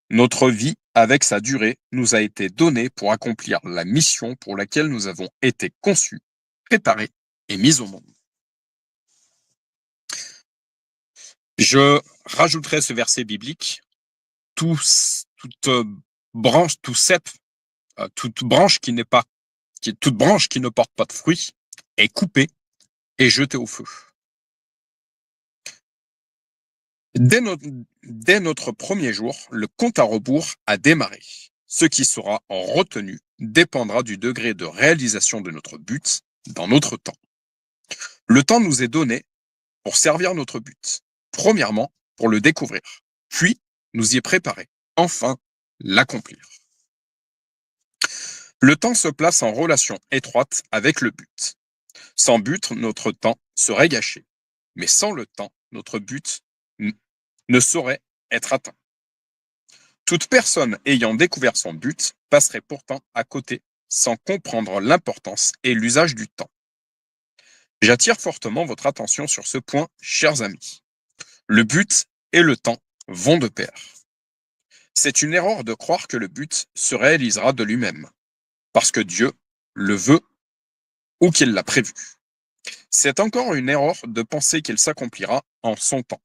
Notre vie, avec sa durée, nous a été donnée pour accomplir la mission pour laquelle nous avons été conçus, préparés et mis au monde. Je rajouterai ce verset biblique. Toute branche, tout cep, toute branche qui ne porte pas de fruits est coupée et jetée au feu. Dès notre premier jour, le compte à rebours a démarré. Ce qui sera retenu dépendra du degré de réalisation de notre but dans notre temps. Le temps nous est donné pour servir notre but. Premièrement, pour le découvrir, puis nous y préparer, enfin l'accomplir. Le temps se place en relation étroite avec le but. Sans but, notre temps serait gâché, mais sans le temps, notre but ne saurait être atteint. Toute personne ayant découvert son but passerait pourtant à côté sans comprendre l'importance et l'usage du temps. J'attire fortement votre attention sur ce point, chers amis. Le but et le temps vont de pair. C'est une erreur de croire que le but se réalisera de lui-même, parce que Dieu le veut ou qu'il l'a prévu. C'est encore une erreur de penser qu'il s'accomplira en son temps,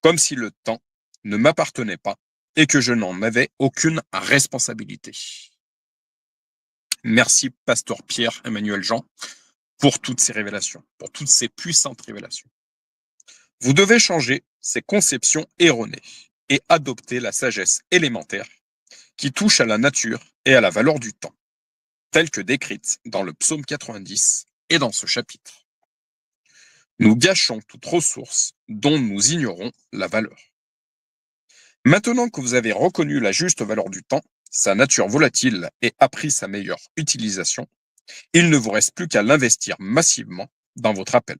comme si le temps ne m'appartenait pas et que je n'en avais aucune responsabilité. Merci, pasteur Pierre Emmanuel Jean, pour toutes ces révélations, pour toutes ces puissantes révélations. Vous devez changer ces conceptions erronées et adopter la sagesse élémentaire qui touche à la nature et à la valeur du temps, telle que décrite dans le psaume 90 et dans ce chapitre. Nous gâchons toute ressource dont nous ignorons la valeur. Maintenant que vous avez reconnu la juste valeur du temps, sa nature volatile et appris sa meilleure utilisation, il ne vous reste plus qu'à l'investir massivement dans votre appel.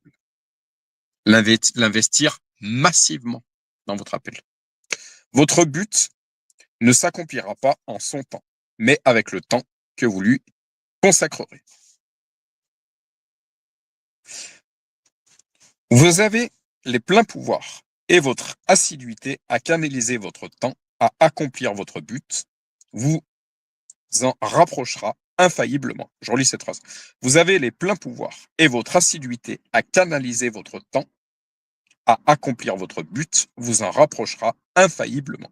L'investir massivement dans votre appel. Votre but ne s'accomplira pas en son temps, mais avec le temps que vous lui consacrerez. Vous avez les pleins pouvoirs et votre assiduité à canaliser votre temps à accomplir votre but vous en rapprochera infailliblement. Je relis cette phrase. Vous avez les pleins pouvoirs et votre assiduité à canaliser votre temps à accomplir votre but vous en rapprochera infailliblement.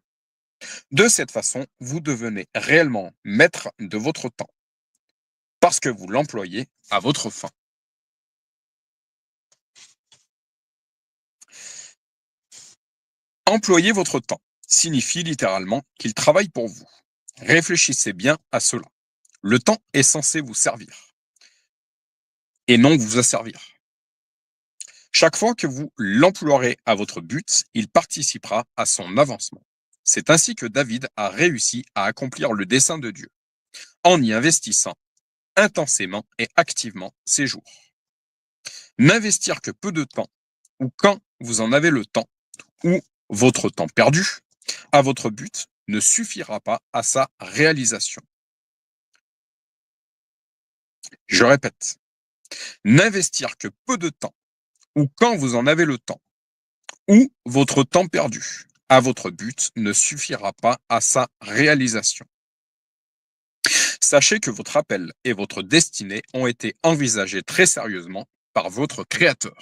De cette façon, vous devenez réellement maître de votre temps parce que vous l'employez à votre fin. Employer votre temps signifie littéralement qu'il travaille pour vous. Réfléchissez bien à cela. Le temps est censé vous servir et non vous asservir. Chaque fois que vous l'emploierez à votre but, il participera à son avancement. C'est ainsi que David a réussi à accomplir le dessein de Dieu, en y investissant intensément et activement ses jours. N'investir que peu de temps, ou quand vous en avez le temps, ou votre temps perdu, à votre but ne suffira pas à sa réalisation. Je répète, n'investir que peu de temps, ou quand vous en avez le temps, ou votre temps perdu à votre but ne suffira pas à sa réalisation. Sachez que votre appel et votre destinée ont été envisagés très sérieusement par votre Créateur.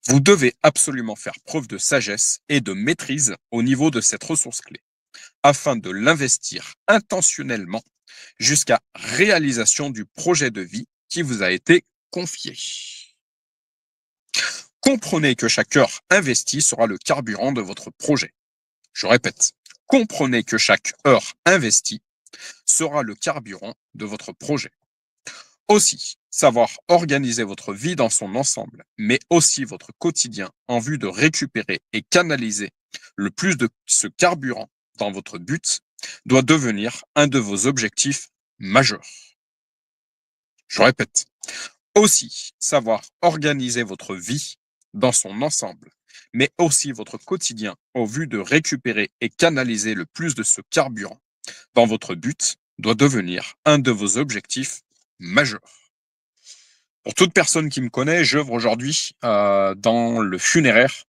Vous devez absolument faire preuve de sagesse et de maîtrise au niveau de cette ressource clé, afin de l'investir intentionnellement jusqu'à réalisation du projet de vie qui vous a été confié. Comprenez que chaque heure investie sera le carburant de votre projet. Je répète, Comprenez que chaque heure investie sera le carburant de votre projet. Aussi, savoir organiser votre vie dans son ensemble, mais aussi votre quotidien en vue de récupérer et canaliser le plus de ce carburant dans votre but doit devenir un de vos objectifs majeurs. Je répète, aussi savoir organiser votre vie dans son ensemble, mais aussi votre quotidien en vue de récupérer et canaliser le plus de ce carburant dans votre but doit devenir un de vos objectifs majeurs. Pour toute personne qui me connaît, j'œuvre aujourd'hui dans le funéraire.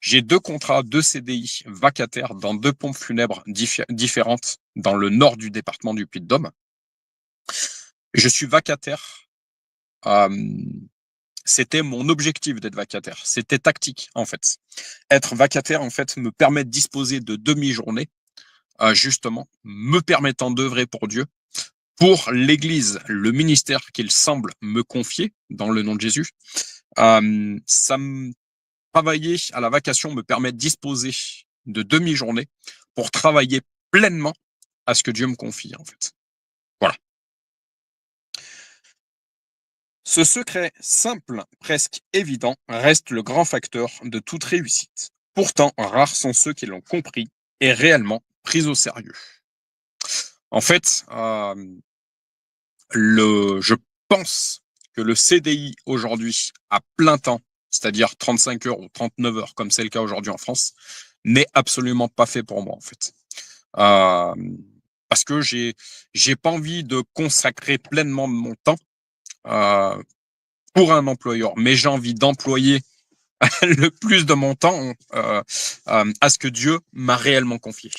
J'ai 2 contrats, 2 CDI vacataires dans 2 pompes funèbres différentes dans le nord du département du Puy-de-Dôme. Je suis vacataire. C'était mon objectif d'être vacataire. C'était tactique, en fait. Être vacataire, en fait, me permet de disposer de demi-journées, justement, me permettant d'œuvrer pour Dieu, pour l'Église, le ministère qu'il semble me confier, dans le nom de Jésus. Travailler à la vacation me permet de disposer de demi-journées pour travailler pleinement à ce que Dieu me confie, en fait. Voilà. Ce secret simple, presque évident, reste le grand facteur de toute réussite. Pourtant, rares sont ceux qui l'ont compris et réellement pris au sérieux. En fait, je pense que le CDI aujourd'hui à plein temps, c'est-à-dire 35 heures ou 39 heures, comme c'est le cas aujourd'hui en France, n'est absolument pas fait pour moi, en fait. Parce que j'ai pas envie de consacrer pleinement de mon temps pour un employeur, mais j'ai envie d'employer le plus de mon temps à ce que Dieu m'a réellement confié.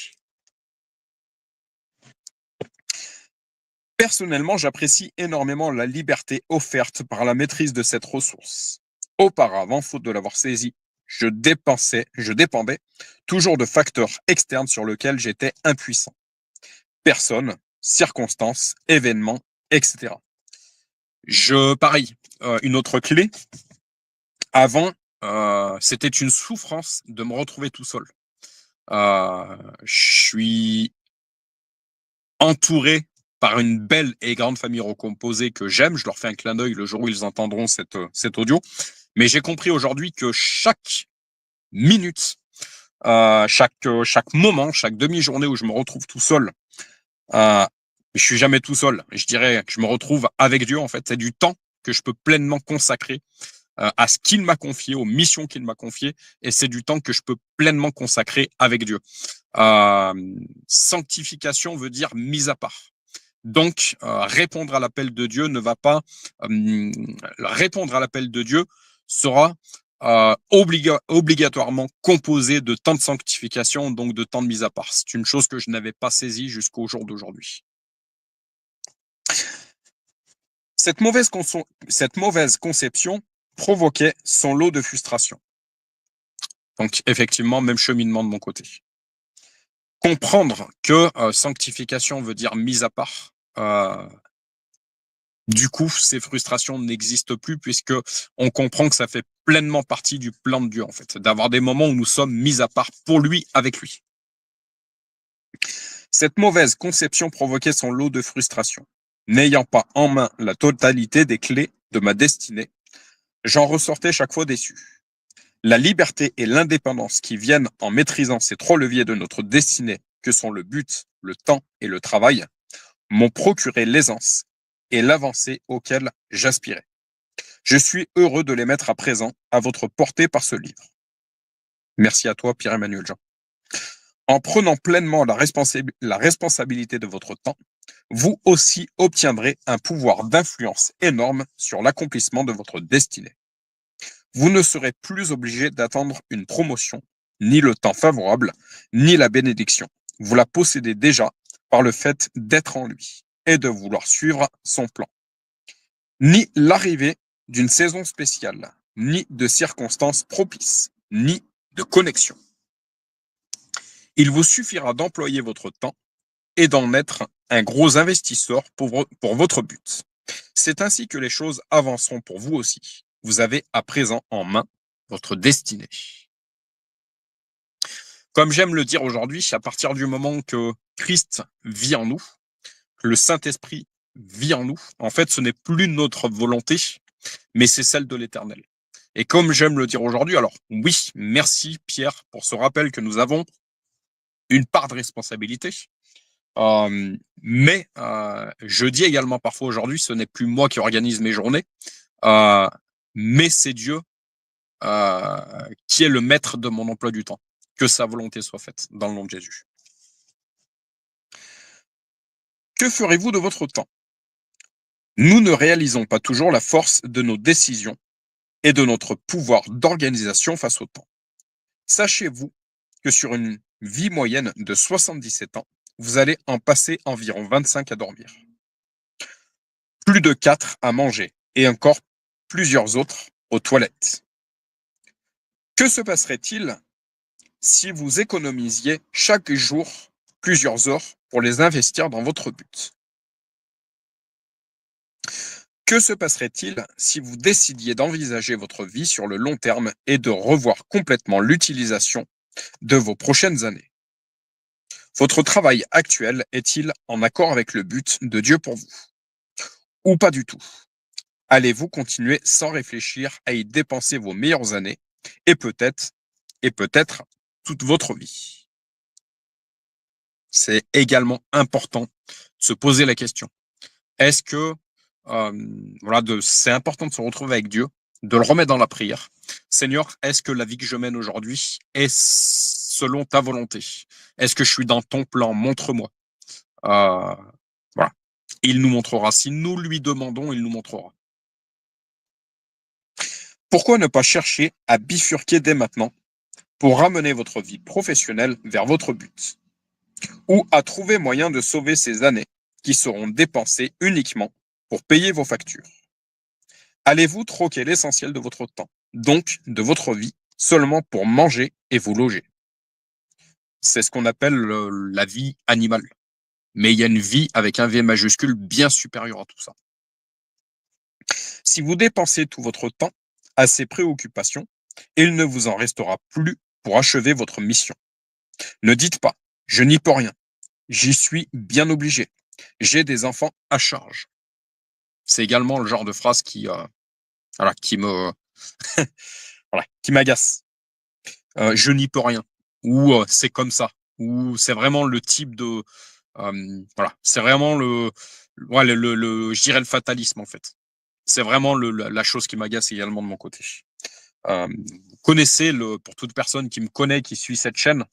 Personnellement, j'apprécie énormément la liberté offerte par la maîtrise de cette ressource. Auparavant, faute de l'avoir saisie, je dépendais toujours de facteurs externes sur lesquels j'étais impuissant. Personnes, circonstances, événements, etc. Pareil, une autre clé. Avant, c'était une souffrance de me retrouver tout seul. Je suis entouré par une belle et grande famille recomposée que j'aime. Je leur fais un clin d'œil le jour où ils entendront cet audio. Mais j'ai compris aujourd'hui que chaque minute, chaque moment, chaque demi-journée où je me retrouve tout seul, je suis jamais tout seul. Je dirais que je me retrouve avec Dieu, en fait. C'est du temps que je peux pleinement consacrer à ce qu'il m'a confié, aux missions qu'il m'a confiées, et c'est du temps que je peux pleinement consacrer avec Dieu. Sanctification veut dire mise à part. Donc, répondre à l'appel de Dieu ne va pas... répondre à l'appel de Dieu sera obligatoirement composé de temps de sanctification, donc de temps de mise à part. C'est une chose que je n'avais pas saisie jusqu'au jour d'aujourd'hui. Cette mauvaise conception provoquait son lot de frustration. Donc, effectivement, même cheminement de mon côté. Comprendre que sanctification veut dire mise à part, du coup, ces frustrations n'existent plus puisque on comprend que ça fait pleinement partie du plan de Dieu, en fait, d'avoir des moments où nous sommes mis à part pour lui, avec lui. Cette mauvaise conception provoquait son lot de frustration. N'ayant pas en main la totalité des clés de ma destinée, j'en ressortais chaque fois déçu. La liberté et l'indépendance qui viennent en maîtrisant ces 3 leviers de notre destinée, que sont le but, le temps et le travail, m'ont procuré l'aisance et l'avancée auxquelles j'aspirais. Je suis heureux de les mettre à présent à votre portée par ce livre. Merci à toi, Pierre-Emmanuel Jean. En prenant pleinement la responsabilité de votre temps, vous aussi obtiendrez un pouvoir d'influence énorme sur l'accomplissement de votre destinée. Vous ne serez plus obligé d'attendre une promotion, ni le temps favorable, ni la bénédiction. Vous la possédez déjà par le fait d'être en lui et de vouloir suivre son plan. Ni l'arrivée d'une saison spéciale, ni de circonstances propices, ni de connexion. Il vous suffira d'employer votre temps et d'en être un gros investisseur pour votre but. C'est ainsi que les choses avanceront pour vous aussi. Vous avez à présent en main votre destinée. Comme j'aime le dire aujourd'hui, à partir du moment que Christ vit en nous, que le Saint-Esprit vit en nous, en fait, ce n'est plus notre volonté, mais c'est celle de l'Éternel. Et comme j'aime le dire aujourd'hui, alors oui, merci Pierre pour ce rappel que nous avons une part de responsabilité. Mais je dis également parfois aujourd'hui, ce n'est plus moi qui organise mes journées, mais c'est Dieu qui est le maître de mon emploi du temps. Que sa volonté soit faite dans le nom de Jésus. Que ferez-vous de votre temps? Nous ne réalisons pas toujours la force de nos décisions et de notre pouvoir d'organisation face au temps. Sachez-vous que sur une vie moyenne de 77 ans, vous allez en passer environ 25 à dormir, plus de 4 à manger et encore plusieurs autres aux toilettes. Que se passerait-il si vous économisiez chaque jour plusieurs heures pour les investir dans votre but? Que se passerait-il si vous décidiez d'envisager votre vie sur le long terme et de revoir complètement l'utilisation de vos prochaines années? Votre travail actuel est-il en accord avec le but de Dieu pour vous? Ou pas du tout? Allez-vous continuer sans réfléchir à y dépenser vos meilleures années et peut-être toute votre vie? C'est également important de se poser la question. Est-ce que c'est important de se retrouver avec Dieu, de le remettre dans la prière. Seigneur, est-ce que la vie que je mène aujourd'hui est selon ta volonté? Est-ce que je suis dans ton plan? Montre-moi. Voilà. Il nous montrera. Si nous lui demandons, il nous montrera. Pourquoi ne pas chercher à bifurquer dès maintenant pour ramener votre vie professionnelle vers votre but? Ou à trouver moyen de sauver ces années qui seront dépensées uniquement pour payer vos factures? Allez-vous troquer l'essentiel de votre temps, donc de votre vie, seulement pour manger et vous loger? C'est ce qu'on appelle la vie animale. Mais il y a une vie avec un V majuscule bien supérieure à tout ça. Si vous dépensez tout votre temps à ces préoccupations, il ne vous en restera plus pour achever votre mission. Ne dites pas « je n'y peux rien, j'y suis bien obligé, j'ai des enfants à charge ». C'est également le genre de phrase qui m'agace. Je n'y peux rien, ou c'est comme ça, ou c'est vraiment le type de c'est vraiment je dirais le fatalisme en fait. C'est vraiment la chose qui m'agace également de mon côté. Vous connaissez pour toute personne qui me connaît, qui suit cette chaîne,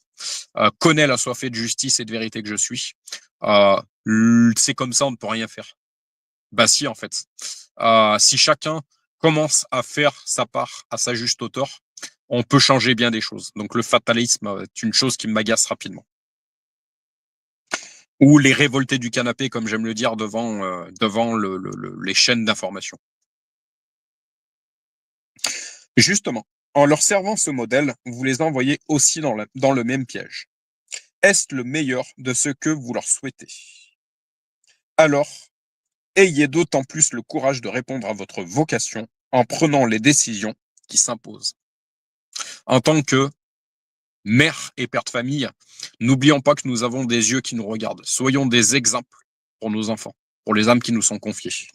connaît la soif de justice et de vérité que je suis. C'est comme ça, on ne peut rien faire. Bah si en fait. Si chacun commence à faire sa part à sa juste hauteur, on peut changer bien des choses. Donc le fatalisme est une chose qui m'agace rapidement. Ou les révoltés du canapé, comme j'aime le dire, devant les chaînes d'information. Justement, en leur servant ce modèle, vous les envoyez aussi dans le même piège. Est-ce le meilleur de ce que vous leur souhaitez? Alors, ayez d'autant plus le courage de répondre à votre vocation en prenant les décisions qui s'imposent. En tant que mère et père de famille, n'oublions pas que nous avons des yeux qui nous regardent. Soyons des exemples pour nos enfants, pour les âmes qui nous sont confiées.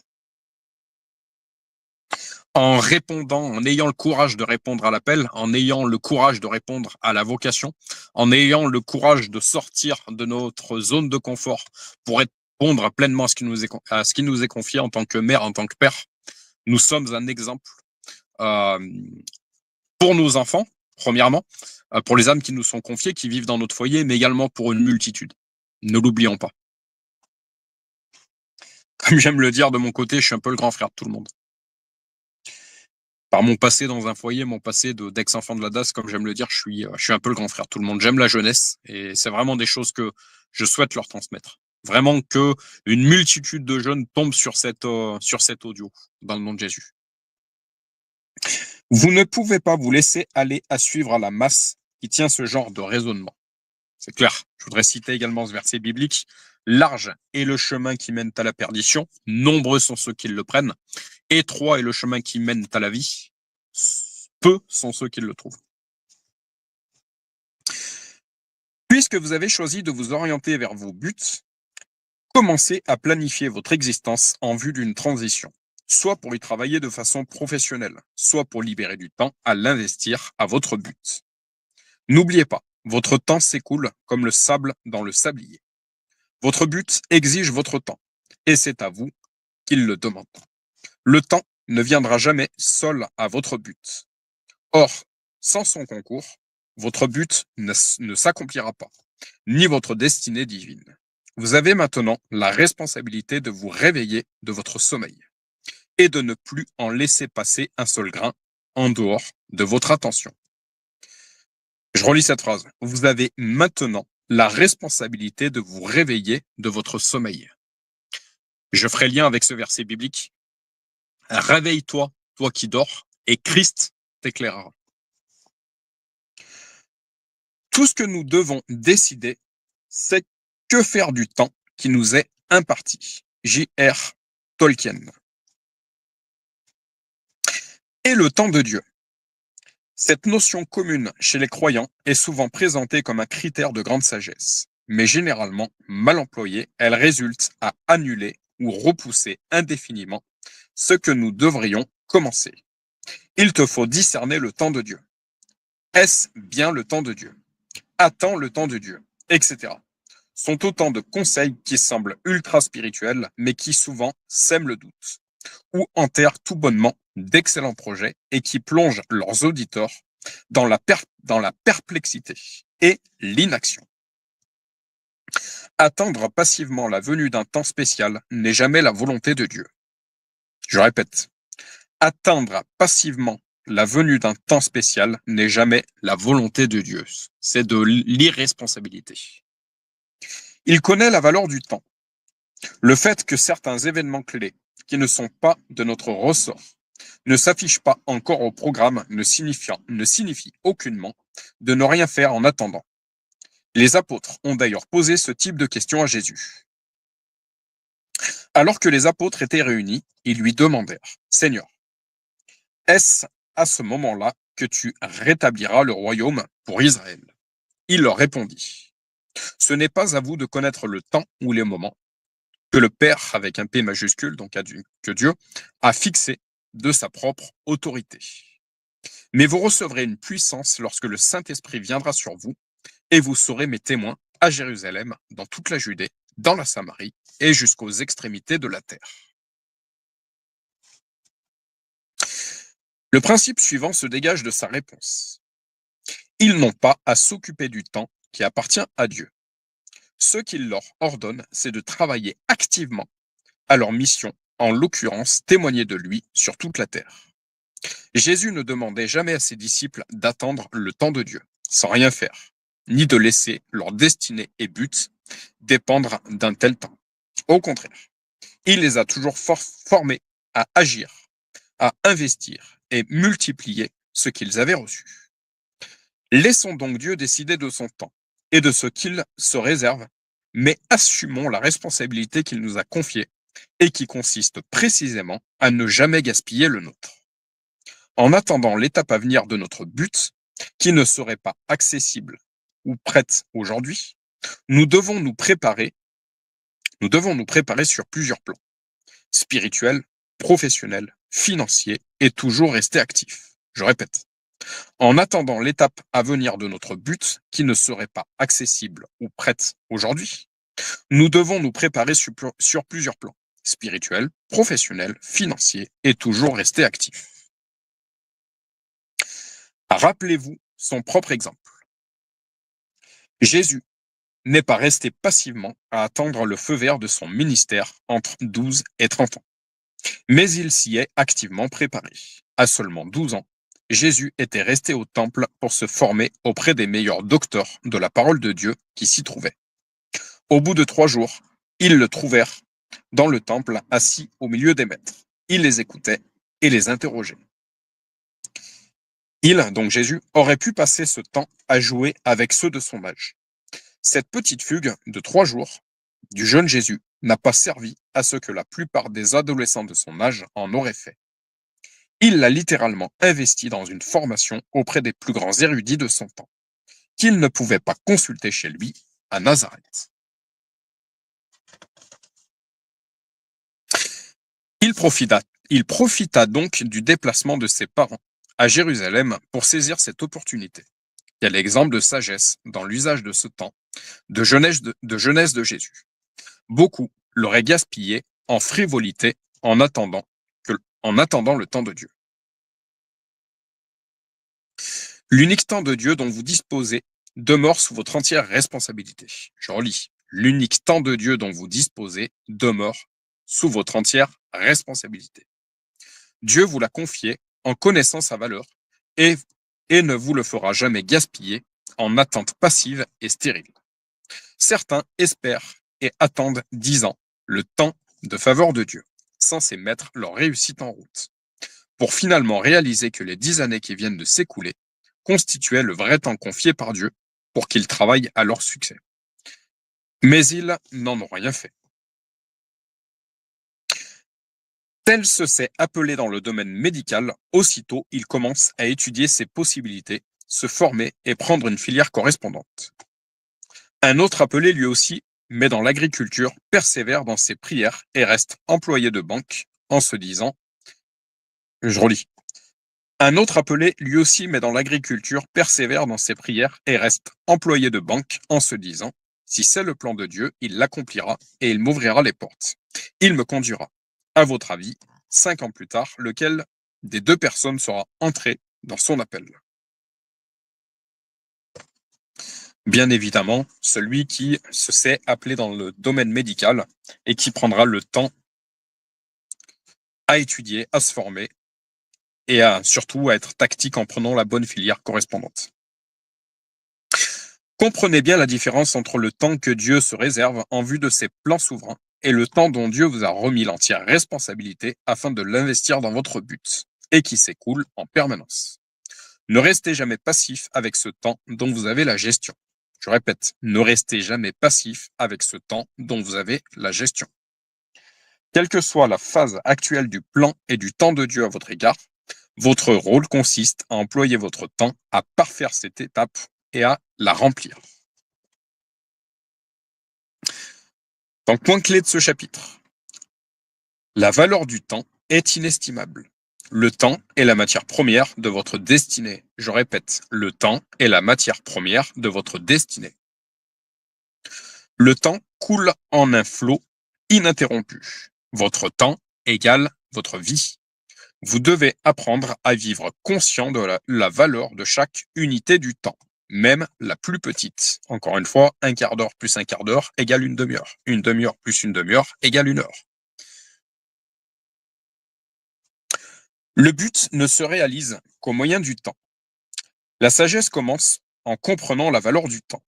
En répondant, en ayant le courage de répondre à l'appel, en ayant le courage de répondre à la vocation, en ayant le courage de sortir de notre zone de confort pour répondre pleinement à ce qui nous est confié en tant que mère, en tant que père, nous sommes un exemple pour nos enfants, premièrement, pour les âmes qui nous sont confiées, qui vivent dans notre foyer, mais également pour une multitude. Ne l'oublions pas. Comme j'aime le dire de mon côté, je suis un peu le grand frère de tout le monde. Par mon passé dans un foyer, mon passé d'ex-enfant de la DAS, comme j'aime le dire, je suis un peu le grand frère de tout le monde. J'aime la jeunesse et c'est vraiment des choses que je souhaite leur transmettre. Vraiment que une multitude de jeunes tombent sur cet audio dans le nom de Jésus. Vous ne pouvez pas vous laisser aller à suivre à la masse qui tient ce genre de raisonnement. C'est clair. Je voudrais citer également ce verset biblique. Large est le chemin qui mène à la perdition. Nombreux sont ceux qui le prennent. Étroit est le chemin qui mène à la vie. Peu sont ceux qui le trouvent. Puisque vous avez choisi de vous orienter vers vos buts, commencez à planifier votre existence en vue d'une transition, soit pour y travailler de façon professionnelle, soit pour libérer du temps à l'investir à votre but. N'oubliez pas, votre temps s'écoule comme le sable dans le sablier. Votre but exige votre temps, et c'est à vous qu'il le demande. Le temps ne viendra jamais seul à votre but. Or, sans son concours, votre but ne s'accomplira pas, ni votre destinée divine. Vous avez maintenant la responsabilité de vous réveiller de votre sommeil et de ne plus en laisser passer un seul grain en dehors de votre attention. Je relis cette phrase. Vous avez maintenant la responsabilité de vous réveiller de votre sommeil. Je ferai lien avec ce verset biblique. Réveille-toi, toi qui dors, et Christ t'éclairera. Tout ce que nous devons décider, c'est que faire du temps qui nous est imparti. J.R. Tolkien. Et le temps de Dieu. Cette notion commune chez les croyants est souvent présentée comme un critère de grande sagesse, mais généralement mal employée, elle résulte à annuler ou repousser indéfiniment ce que nous devrions commencer. Il te faut discerner le temps de Dieu. Est-ce bien le temps de Dieu? Attends le temps de Dieu, etc. Sont autant de conseils qui semblent ultra spirituels, mais qui souvent sèment le doute, ou enterrent tout bonnement d'excellents projets et qui plongent leurs auditeurs dans la perplexité et l'inaction. Attendre passivement la venue d'un temps spécial n'est jamais la volonté de Dieu. Je répète, attendre passivement la venue d'un temps spécial n'est jamais la volonté de Dieu. C'est de l'irresponsabilité. Il connaît la valeur du temps. Le fait que certains événements clés qui ne sont pas de notre ressort ne s'affichent pas encore au programme ne signifie aucunement de ne rien faire en attendant. Les apôtres ont d'ailleurs posé ce type de question à Jésus. Alors que les apôtres étaient réunis, ils lui demandèrent, « Seigneur, est-ce à ce moment-là que tu rétabliras le royaume pour Israël ?» Il leur répondit, « Ce n'est pas à vous de connaître le temps ou les moments que le Père, avec un P majuscule, donc que Dieu, a fixé de sa propre autorité. Mais vous recevrez une puissance lorsque le Saint-Esprit viendra sur vous, et vous serez mes témoins à Jérusalem, dans toute la Judée, dans la Samarie et jusqu'aux extrémités de la terre. » Le principe suivant se dégage de sa réponse. Ils n'ont pas à s'occuper du temps qui appartient à Dieu. Ce qu'il leur ordonne, c'est de travailler activement à leur mission, en l'occurrence témoigner de lui sur toute la terre. Jésus ne demandait jamais à ses disciples d'attendre le temps de Dieu, sans rien faire, ni de laisser leur destinée et but dépendre d'un tel temps. Au contraire, il les a toujours formés à agir, à investir et multiplier ce qu'ils avaient reçu. Laissons donc Dieu décider de son temps et de ce qu'il se réserve, mais assumons la responsabilité qu'il nous a confiée et qui consiste précisément à ne jamais gaspiller le nôtre. En attendant l'étape à venir de notre but, qui ne serait pas accessible ou prête aujourd'hui, nous devons nous préparer sur plusieurs plans, spirituels, professionnels, financiers, et toujours rester actifs. Je répète, en attendant l'étape à venir de notre but, qui ne serait pas accessible ou prête aujourd'hui, nous devons nous préparer sur plusieurs plans, spirituels, professionnels, financiers, et toujours rester actifs. Rappelez-vous son propre exemple. Jésus n'est pas resté passivement à attendre le feu vert de son ministère entre 12 et 30 ans, mais il s'y est activement préparé. À seulement 12 ans, Jésus était resté au temple pour se former auprès des meilleurs docteurs de la parole de Dieu qui s'y trouvaient. Au bout de 3 jours, ils le trouvèrent dans le temple assis au milieu des maîtres. Il les écoutait et les interrogeait. Il, donc Jésus, aurait pu passer ce temps à jouer avec ceux de son âge. Cette petite fugue de 3 jours du jeune Jésus n'a pas servi à ce que la plupart des adolescents de son âge en auraient fait. Il l'a littéralement investi dans une formation auprès des plus grands érudits de son temps, qu'il ne pouvait pas consulter chez lui à Nazareth. Il profita donc du déplacement de ses parents à Jérusalem pour saisir cette opportunité. Quel exemple de sagesse dans l'usage de ce temps de jeunesse de Jésus. Beaucoup l'auraient gaspillé en frivolité en attendant le temps de Dieu. L'unique temps de Dieu dont vous disposez demeure sous votre entière responsabilité. Je relis. L'unique temps de Dieu dont vous disposez demeure sous votre entière responsabilité. Dieu vous l'a confié en connaissant sa valeur et ne vous le fera jamais gaspiller en attente passive et stérile. Certains espèrent et attendent 10 ans, le temps de faveur de Dieu, censé mettre leur réussite en route, pour finalement réaliser que les 10 années qui viennent de s'écouler constituaient le vrai temps confié par Dieu pour qu'ils travaillent à leur succès. Mais ils n'en ont rien fait. Tel se s'est appelé dans le domaine médical, aussitôt il commence à étudier ses possibilités, se former et prendre une filière correspondante. Un autre appelé lui aussi, mais dans l'agriculture, persévère dans ses prières et reste employé de banque en se disant, je relis. Un autre appelé lui aussi, mais dans l'agriculture, persévère dans ses prières et reste employé de banque en se disant, si c'est le plan de Dieu, il l'accomplira et il m'ouvrira les portes. Il me conduira. À votre avis, 5 ans plus tard, lequel des deux personnes sera entré dans son appel? Bien évidemment, celui qui se sait appelé dans le domaine médical et qui prendra le temps à étudier, à se former et surtout à être tactique en prenant la bonne filière correspondante. Comprenez bien la différence entre le temps que Dieu se réserve en vue de ses plans souverains et le temps dont Dieu vous a remis l'entière responsabilité afin de l'investir dans votre but et qui s'écoule en permanence. Ne restez jamais passif avec ce temps dont vous avez la gestion. Je répète, ne restez jamais passif avec ce temps dont vous avez la gestion. Quelle que soit la phase actuelle du plan et du temps de Dieu à votre égard, votre rôle consiste à employer votre temps à parfaire cette étape et à la remplir. Donc, point clé de ce chapitre. La valeur du temps est inestimable. Le temps est la matière première de votre destinée. Je répète, le temps est la matière première de votre destinée. Le temps coule en un flot ininterrompu. Votre temps égale votre vie. Vous devez apprendre à vivre conscient de la valeur de chaque unité du temps, même la plus petite. Encore une fois, un quart d'heure plus un quart d'heure égale une demi-heure. Une demi-heure plus une demi-heure égale une heure. Le but ne se réalise qu'au moyen du temps. La sagesse commence en comprenant la valeur du temps.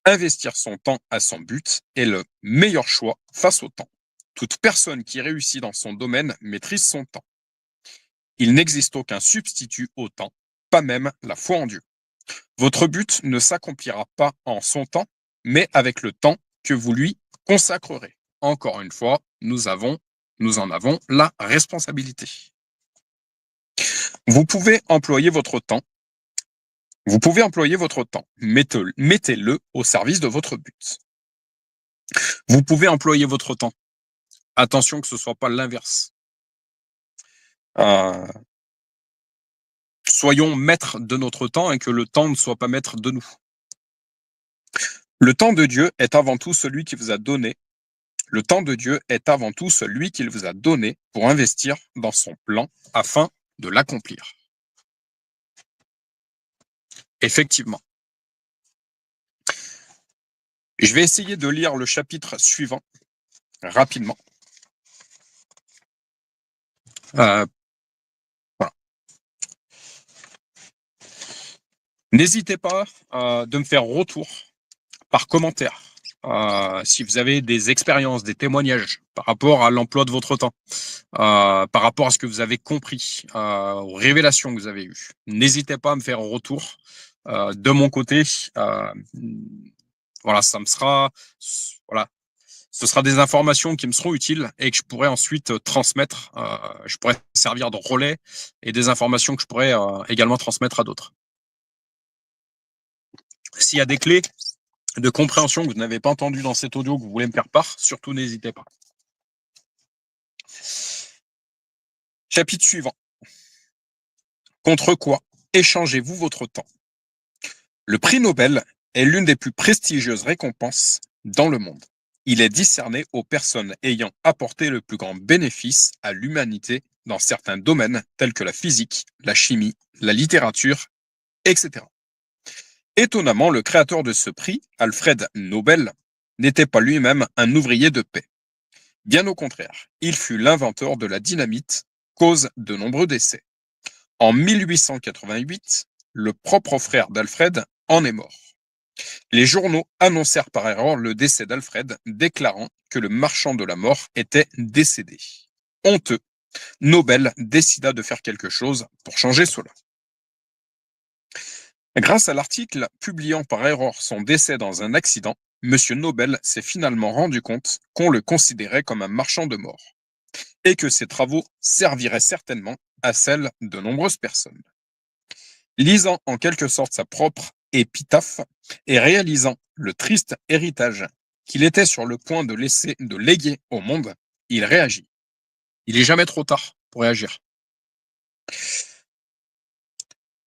Investir son temps à son but est le meilleur choix face au temps. Toute personne qui réussit dans son domaine maîtrise son temps. Il n'existe aucun substitut au temps, pas même la foi en Dieu. Votre but ne s'accomplira pas en son temps, mais avec le temps que vous lui consacrerez. Encore une fois, nous en avons la responsabilité. Vous pouvez employer votre temps. Mettez-le au service de votre but. Vous pouvez employer votre temps. Attention que ce ne soit pas l'inverse. Soyons maîtres de notre temps et que le temps ne soit pas maître de nous. Le temps de Dieu est avant tout celui qui vous a donné. Le temps de Dieu est avant tout celui qu'il vous a donné pour investir dans son plan afin de l'accomplir. Effectivement. Je vais essayer de lire le chapitre suivant rapidement. Voilà. N'hésitez pas de me faire retour par commentaire si vous avez des expériences, des témoignages par rapport à l'emploi de votre temps, par rapport à ce que vous avez compris, aux révélations que vous avez eues. N'hésitez pas à me faire retour. De mon côté, voilà, ce sera des informations qui me seront utiles et que je pourrai ensuite transmettre. Je pourrais servir de relais et des informations que je pourrais également transmettre à d'autres. S'il y a des clés de compréhension que vous n'avez pas entendues dans cet audio que vous voulez me faire part, surtout n'hésitez pas. Chapitre suivant. Contre quoi échangez-vous votre temps? Le prix Nobel est l'une des plus prestigieuses récompenses dans le monde. Il est décerné aux personnes ayant apporté le plus grand bénéfice à l'humanité dans certains domaines tels que la physique, la chimie, la littérature, etc. Étonnamment, le créateur de ce prix, Alfred Nobel, n'était pas lui-même un ouvrier de paix. Bien au contraire, il fut l'inventeur de la dynamite, cause de nombreux décès. En 1888, le propre frère d'Alfred en est mort. Les journaux annoncèrent par erreur le décès d'Alfred, déclarant que le marchand de la mort était décédé. Honteux, Nobel décida de faire quelque chose pour changer cela. Grâce à l'article publiant par erreur son décès dans un accident, M. Nobel s'est finalement rendu compte qu'on le considérait comme un marchand de mort et que ses travaux serviraient certainement à celles de nombreuses personnes. Lisant en quelque sorte sa propre épitaphe et réalisant le triste héritage qu'il était sur le point de léguer au monde, il réagit. Il n'est jamais trop tard pour réagir.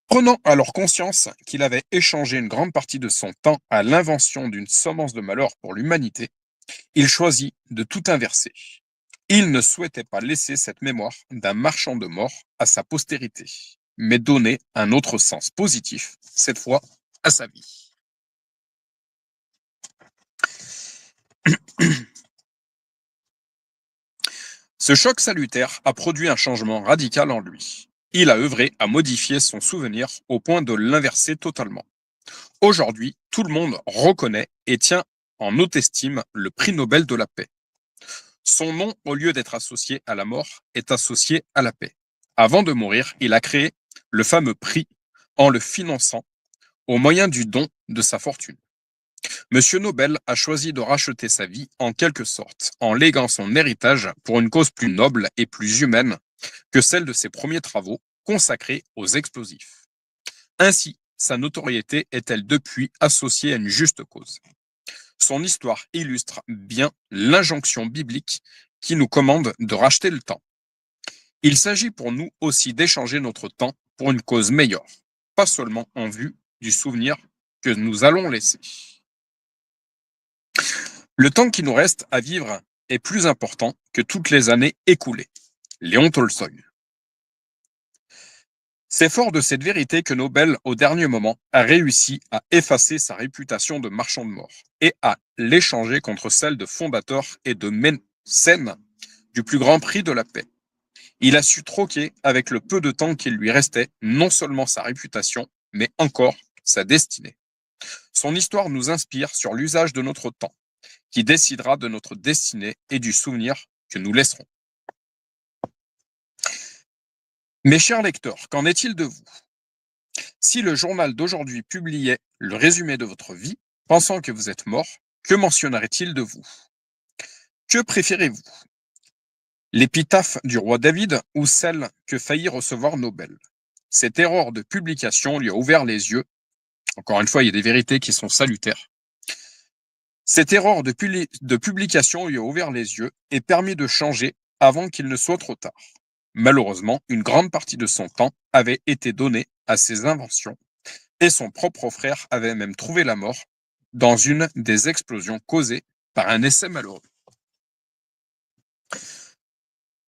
Prenant alors conscience qu'il avait échangé une grande partie de son temps à l'invention d'une semence de malheur pour l'humanité, il choisit de tout inverser. Il ne souhaitait pas laisser cette mémoire d'un marchand de mort à sa postérité, mais donner un autre sens positif, cette fois, à sa vie. Ce choc salutaire a produit un changement radical en lui. Il a œuvré à modifier son souvenir au point de l'inverser totalement. Aujourd'hui, tout le monde reconnaît et tient en haute estime le prix Nobel de la paix. Son nom, au lieu d'être associé à la mort, est associé à la paix. Avant de mourir, il a créé le fameux prix en le finançant au moyen du don de sa fortune. Monsieur Nobel a choisi de racheter sa vie en quelque sorte, en léguant son héritage pour une cause plus noble et plus humaine que celle de ses premiers travaux consacrés aux explosifs. Ainsi, sa notoriété est-elle depuis associée à une juste cause. Son histoire illustre bien l'injonction biblique qui nous commande de racheter le temps. Il s'agit pour nous aussi d'échanger notre temps pour une cause meilleure, pas seulement en vue du souvenir que nous allons laisser. Le temps qui nous reste à vivre est plus important que toutes les années écoulées. Léon Tolstoï. C'est fort de cette vérité que Nobel, au dernier moment, a réussi à effacer sa réputation de marchand de mort et à l'échanger contre celle de fondateur et de mécène du plus grand prix de la paix. Il a su troquer avec le peu de temps qu'il lui restait non seulement sa réputation, mais encore sa destinée. Son histoire nous inspire sur l'usage de notre temps, qui décidera de notre destinée et du souvenir que nous laisserons. Mes chers lecteurs, qu'en est-il de vous? Si le journal d'aujourd'hui publiait le résumé de votre vie, pensant que vous êtes mort, que mentionnerait-il de vous? Que préférez-vous? L'épitaphe du roi David ou celle que faillit recevoir Nobel? Cette erreur de publication lui a ouvert les yeux. Encore une fois, il y a des vérités qui sont salutaires. Cette erreur de publication lui a ouvert les yeux et permis de changer avant qu'il ne soit trop tard. Malheureusement, une grande partie de son temps avait été donnée à ses inventions et son propre frère avait même trouvé la mort dans une des explosions causées par un essai malheureux.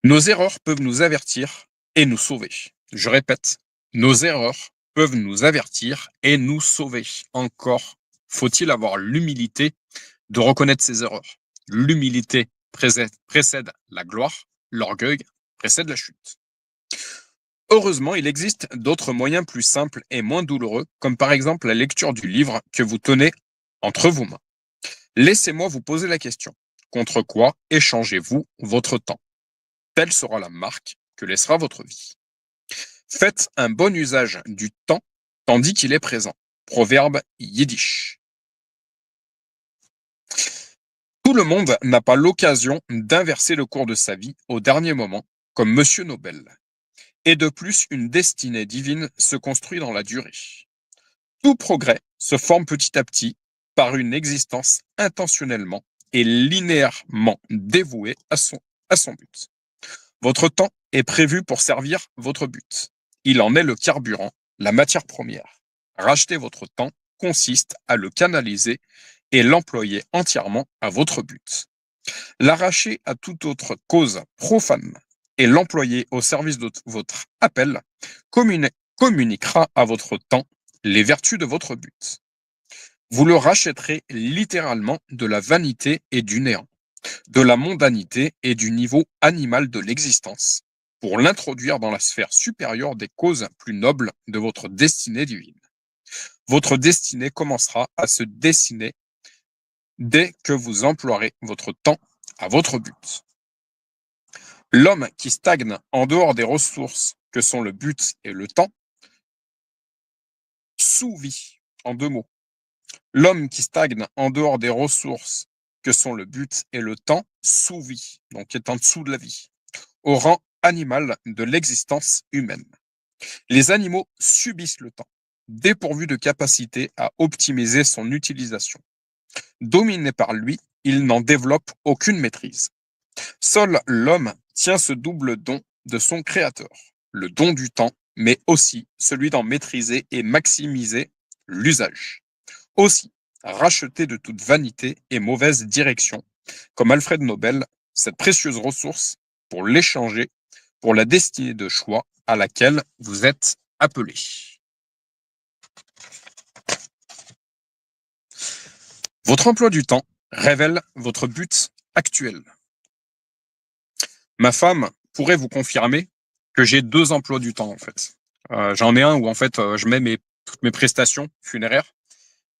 Nos erreurs peuvent nous avertir et nous sauver. Je répète, nos erreurs peuvent nous avertir et nous sauver. Encore faut-il avoir l'humilité de reconnaître ses erreurs. L'humilité précède la gloire, l'orgueil précède la chute. Heureusement, il existe d'autres moyens plus simples et moins douloureux, comme par exemple la lecture du livre que vous tenez entre vos mains. Laissez-moi vous poser la question. Contre quoi échangez-vous votre temps? Telle sera la marque que laissera votre vie. Faites un bon usage du temps tandis qu'il est présent. Proverbe yiddish. Tout le monde n'a pas l'occasion d'inverser le cours de sa vie au dernier moment, comme Monsieur Nobel. Et de plus, une destinée divine se construit dans la durée. Tout progrès se forme petit à petit par une existence intentionnellement et linéairement dévouée à son but. Votre temps est prévu pour servir votre but. Il en est le carburant, la matière première. Racheter votre temps consiste à le canaliser et l'employer entièrement à votre but. L'arracher à toute autre cause profane et l'employer au service de votre appel communiquera à votre temps les vertus de votre but. Vous le rachèterez littéralement de la vanité et du néant, de la mondanité et du niveau animal de l'existence, pour l'introduire dans la sphère supérieure des causes plus nobles de votre destinée divine. Votre destinée commencera à se dessiner dès que vous emploierez votre temps à votre but. L'homme qui stagne en dehors des ressources que sont le but et le temps sous-vit, en 2 mots. L'homme qui stagne en dehors des ressources que sont le but et le temps sous-vit, donc est en dessous de la vie, au rang animal de l'existence humaine. Les animaux subissent le temps, dépourvus de capacité à optimiser son utilisation. Dominé par lui, ils n'en développent aucune maîtrise. Seul l'homme tient ce double don de son créateur, le don du temps, mais aussi celui d'en maîtriser et maximiser l'usage. Aussi, racheter de toute vanité et mauvaise direction, comme Alfred Nobel, cette précieuse ressource pour l'échanger pour la destinée de choix à laquelle vous êtes appelé. Votre emploi du temps révèle votre but actuel. Ma femme pourrait vous confirmer que j'ai 2 emplois du temps en fait. J'en ai un où en fait je mets toutes mes prestations funéraires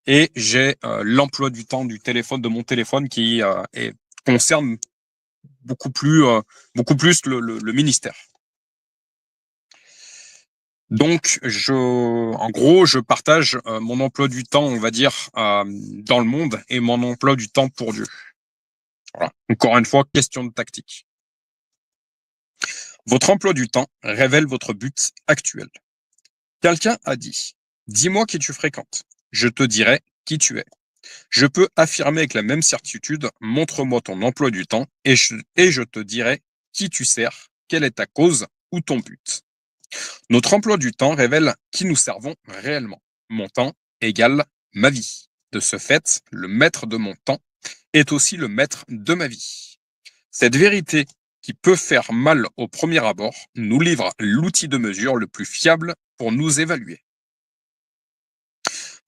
et j'ai l'emploi du temps de mon téléphone qui concerne beaucoup plus le ministère. Donc, en gros, je partage mon emploi du temps, on va dire, dans le monde et mon emploi du temps pour Dieu. Voilà. Encore une fois, question de tactique. Votre emploi du temps révèle votre but actuel. Quelqu'un a dit « Dis-moi qui tu fréquentes, je te dirai qui tu es ». Je peux affirmer avec la même certitude « Montre-moi ton emploi du temps et je te dirai qui tu sers, quelle est ta cause ou ton but ». Notre emploi du temps révèle qui nous servons réellement. Mon temps égale ma vie. De ce fait, le maître de mon temps est aussi le maître de ma vie. Cette vérité qui peut faire mal au premier abord nous livre l'outil de mesure le plus fiable pour nous évaluer.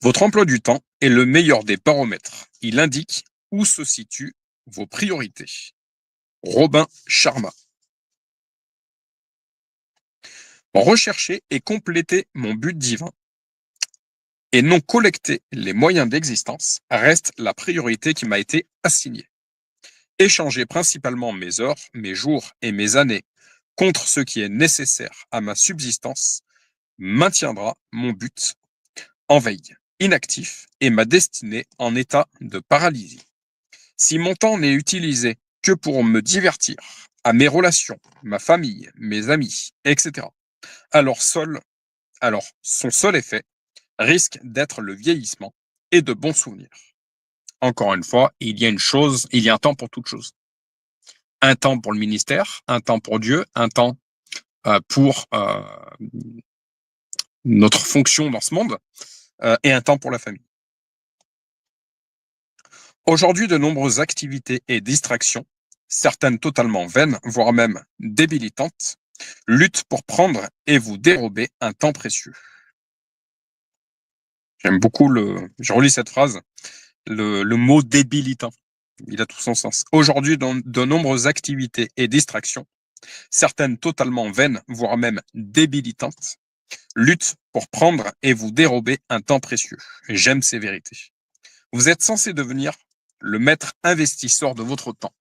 Votre emploi du temps est le meilleur des baromètres. Il indique où se situent vos priorités. Robin Sharma. Rechercher et compléter mon but divin et non collecter les moyens d'existence reste la priorité qui m'a été assignée. Échanger principalement mes heures, mes jours et mes années contre ce qui est nécessaire à ma subsistance maintiendra mon but en veille, inactif, et ma destinée en état de paralysie. Si mon temps n'est utilisé que pour me divertir, à mes relations, ma famille, mes amis, etc., alors son seul effet risque d'être le vieillissement et de bons souvenirs. Encore une fois, il y a un temps pour toute chose. Un temps pour le ministère, un temps pour Dieu, un temps pour notre fonction dans ce monde, et un temps pour la famille. Aujourd'hui, de nombreuses activités et distractions, certaines totalement vaines, voire même débilitantes, luttent pour prendre et vous dérober un temps précieux. J'aime beaucoup je relis cette phrase, le mot débilitant. Il a tout son sens. Aujourd'hui, dans de nombreuses activités et distractions, certaines totalement vaines, voire même débilitantes, luttent pour prendre et vous dérober un temps précieux. J'aime ces vérités. Vous êtes censé devenir le maître investisseur de votre temps.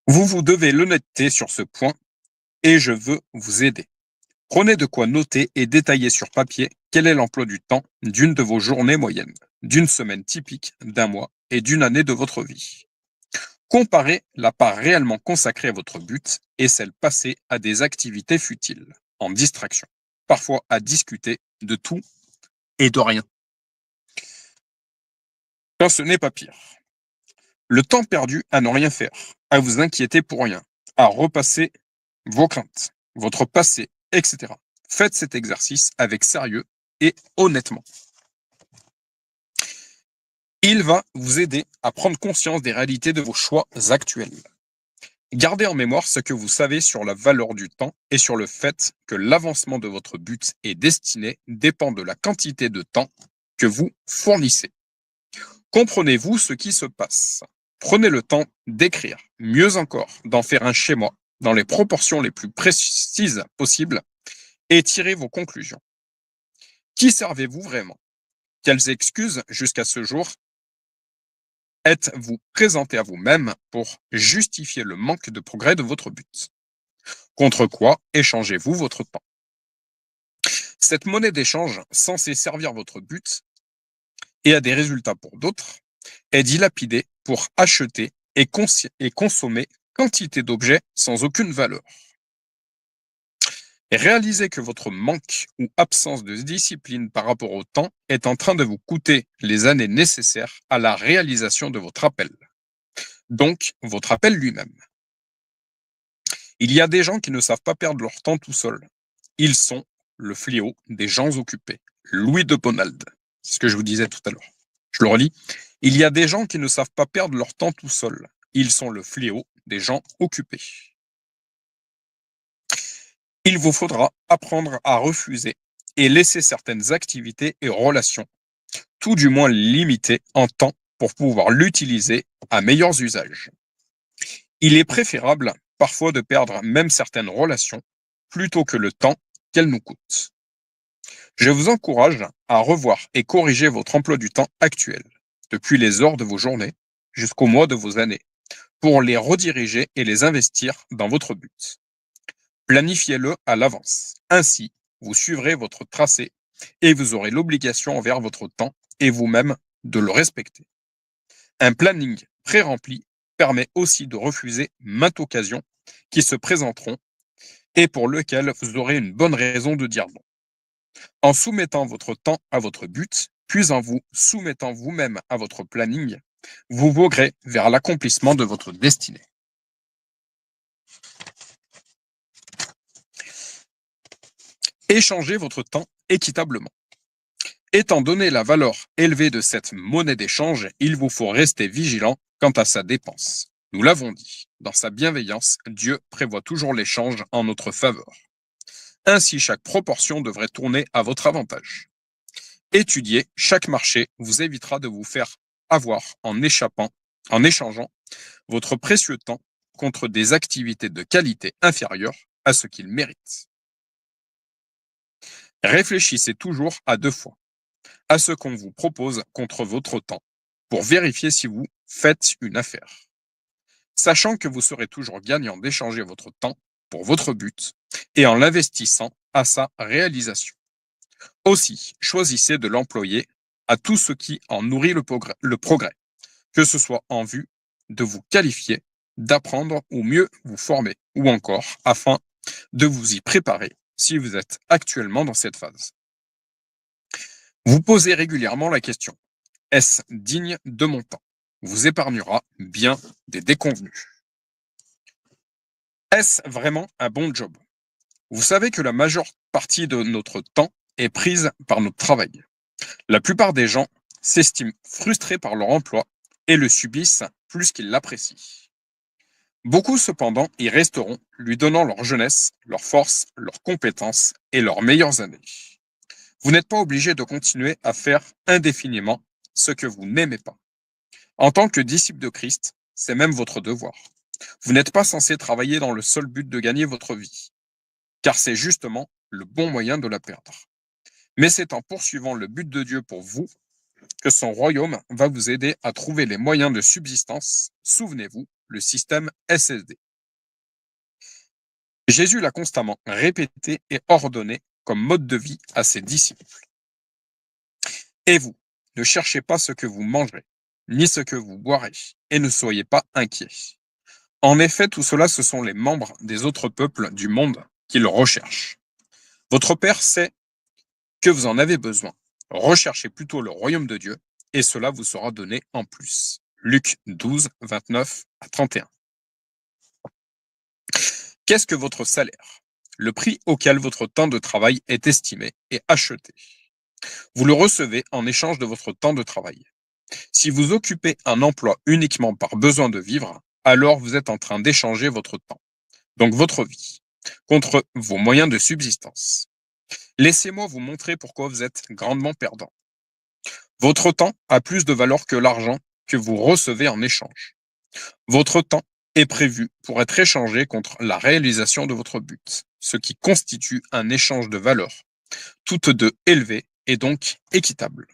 Vous vous devez l'honnêteté sur ce point et je veux vous aider. Prenez de quoi noter et détailler sur papier quel est l'emploi du temps d'une de vos journées moyennes, d'une semaine typique, d'un mois et d'une année de votre vie. Comparez la part réellement consacrée à votre but et celle passée à des activités futiles, en distraction. parfois à discuter de tout et de rien. Quand ce n'est pas pire. Le temps perdu à ne rien faire, à vous inquiéter pour rien, à repasser vos craintes, votre passé, etc. Faites cet exercice avec sérieux et honnêtement. Il va vous aider à prendre conscience des réalités de vos choix actuels. Gardez en mémoire ce que vous savez sur la valeur du temps et sur le fait que l'avancement de votre but et destinée dépend de la quantité de temps que vous fournissez. Comprenez-vous ce qui se passe? Prenez le temps d'écrire, mieux encore, d'en faire un schéma dans les proportions les plus précises possibles et tirez vos conclusions. Qui servez-vous vraiment? Quelles excuses jusqu'à ce jour êtes-vous présenté à vous-même pour justifier le manque de progrès de votre but? Contre quoi échangez-vous votre temps? Cette monnaie d'échange censée servir votre but et à des résultats pour d'autres est dilapidée pour acheter et consommer quantité d'objets sans aucune valeur. Et réalisez que votre manque ou absence de discipline par rapport au temps est en train de vous coûter les années nécessaires à la réalisation de votre appel. Donc, votre appel lui-même. Il y a des gens qui ne savent pas perdre leur temps tout seuls. Ils sont le fléau des gens occupés. Louis de Bonald. C'est ce que je vous disais tout à l'heure. Je le relis. Il y a des gens qui ne savent pas perdre leur temps tout seuls. Ils sont le fléau des gens occupés. Il vous faudra apprendre à refuser et laisser certaines activités et relations, tout du moins limitées en temps pour pouvoir l'utiliser à meilleurs usages. Il est préférable parfois de perdre même certaines relations plutôt que le temps qu'elles nous coûtent. Je vous encourage à revoir et corriger votre emploi du temps actuel, depuis les heures de vos journées jusqu'aux mois de vos années, pour les rediriger et les investir dans votre but. Planifiez-le à l'avance. Ainsi, vous suivrez votre tracé et vous aurez l'obligation envers votre temps et vous-même de le respecter. Un planning pré-rempli permet aussi de refuser maintes occasions qui se présenteront et pour lesquelles vous aurez une bonne raison de dire non. En soumettant votre temps à votre but, puis en vous soumettant vous-même à votre planning, vous voguerez vers l'accomplissement de votre destinée. Échangez votre temps équitablement. Étant donné la valeur élevée de cette monnaie d'échange, il vous faut rester vigilant quant à sa dépense. Nous l'avons dit, dans sa bienveillance, Dieu prévoit toujours l'échange en notre faveur. Ainsi, chaque proportion devrait tourner à votre avantage. Étudier chaque marché vous évitera de vous faire avoir en échangeant votre précieux temps contre des activités de qualité inférieure à ce qu'il mérite. Réfléchissez toujours à 2 fois à ce qu'on vous propose contre votre temps pour vérifier si vous faites une affaire. Sachant que vous serez toujours gagnant d'échanger votre temps pour votre but et en l'investissant à sa réalisation. Aussi, choisissez de l'employer à tout ce qui en nourrit le progrès, que ce soit en vue de vous qualifier, d'apprendre ou mieux vous former, ou encore afin de vous y préparer si vous êtes actuellement dans cette phase. Vous posez régulièrement la question, est-ce digne de mon temps? Vous épargnera bien des déconvenus. Est-ce vraiment un bon job? Vous savez que la majeure partie de notre temps est prise par notre travail. La plupart des gens s'estiment frustrés par leur emploi et le subissent plus qu'ils l'apprécient. Beaucoup cependant y resteront, lui donnant leur jeunesse, leur force, leurs compétences et leurs meilleures années. Vous n'êtes pas obligé de continuer à faire indéfiniment ce que vous n'aimez pas. En tant que disciple de Christ, c'est même votre devoir. Vous n'êtes pas censé travailler dans le seul but de gagner votre vie, car c'est justement le bon moyen de la perdre. Mais c'est en poursuivant le but de Dieu pour vous que son royaume va vous aider à trouver les moyens de subsistance. Souvenez-vous, le système SSD. Jésus l'a constamment répété et ordonné comme mode de vie à ses disciples. Et vous, ne cherchez pas ce que vous mangerez, ni ce que vous boirez, et ne soyez pas inquiets. En effet, tout cela, ce sont les membres des autres peuples du monde qui le recherchent. Votre Père sait que vous en avez besoin. Recherchez plutôt le royaume de Dieu, et cela vous sera donné en plus. Luc 12, 29 à 31. Qu'est-ce que votre salaire? Le prix auquel votre temps de travail est estimé et acheté. Vous le recevez en échange de votre temps de travail. Si vous occupez un emploi uniquement par besoin de vivre, alors vous êtes en train d'échanger votre temps, donc votre vie, contre vos moyens de subsistance. Laissez-moi vous montrer pourquoi vous êtes grandement perdant. Votre temps a plus de valeur que l'argent que vous recevez en échange. Votre temps est prévu pour être échangé contre la réalisation de votre but, ce qui constitue un échange de valeurs, toutes deux élevées et donc équitables.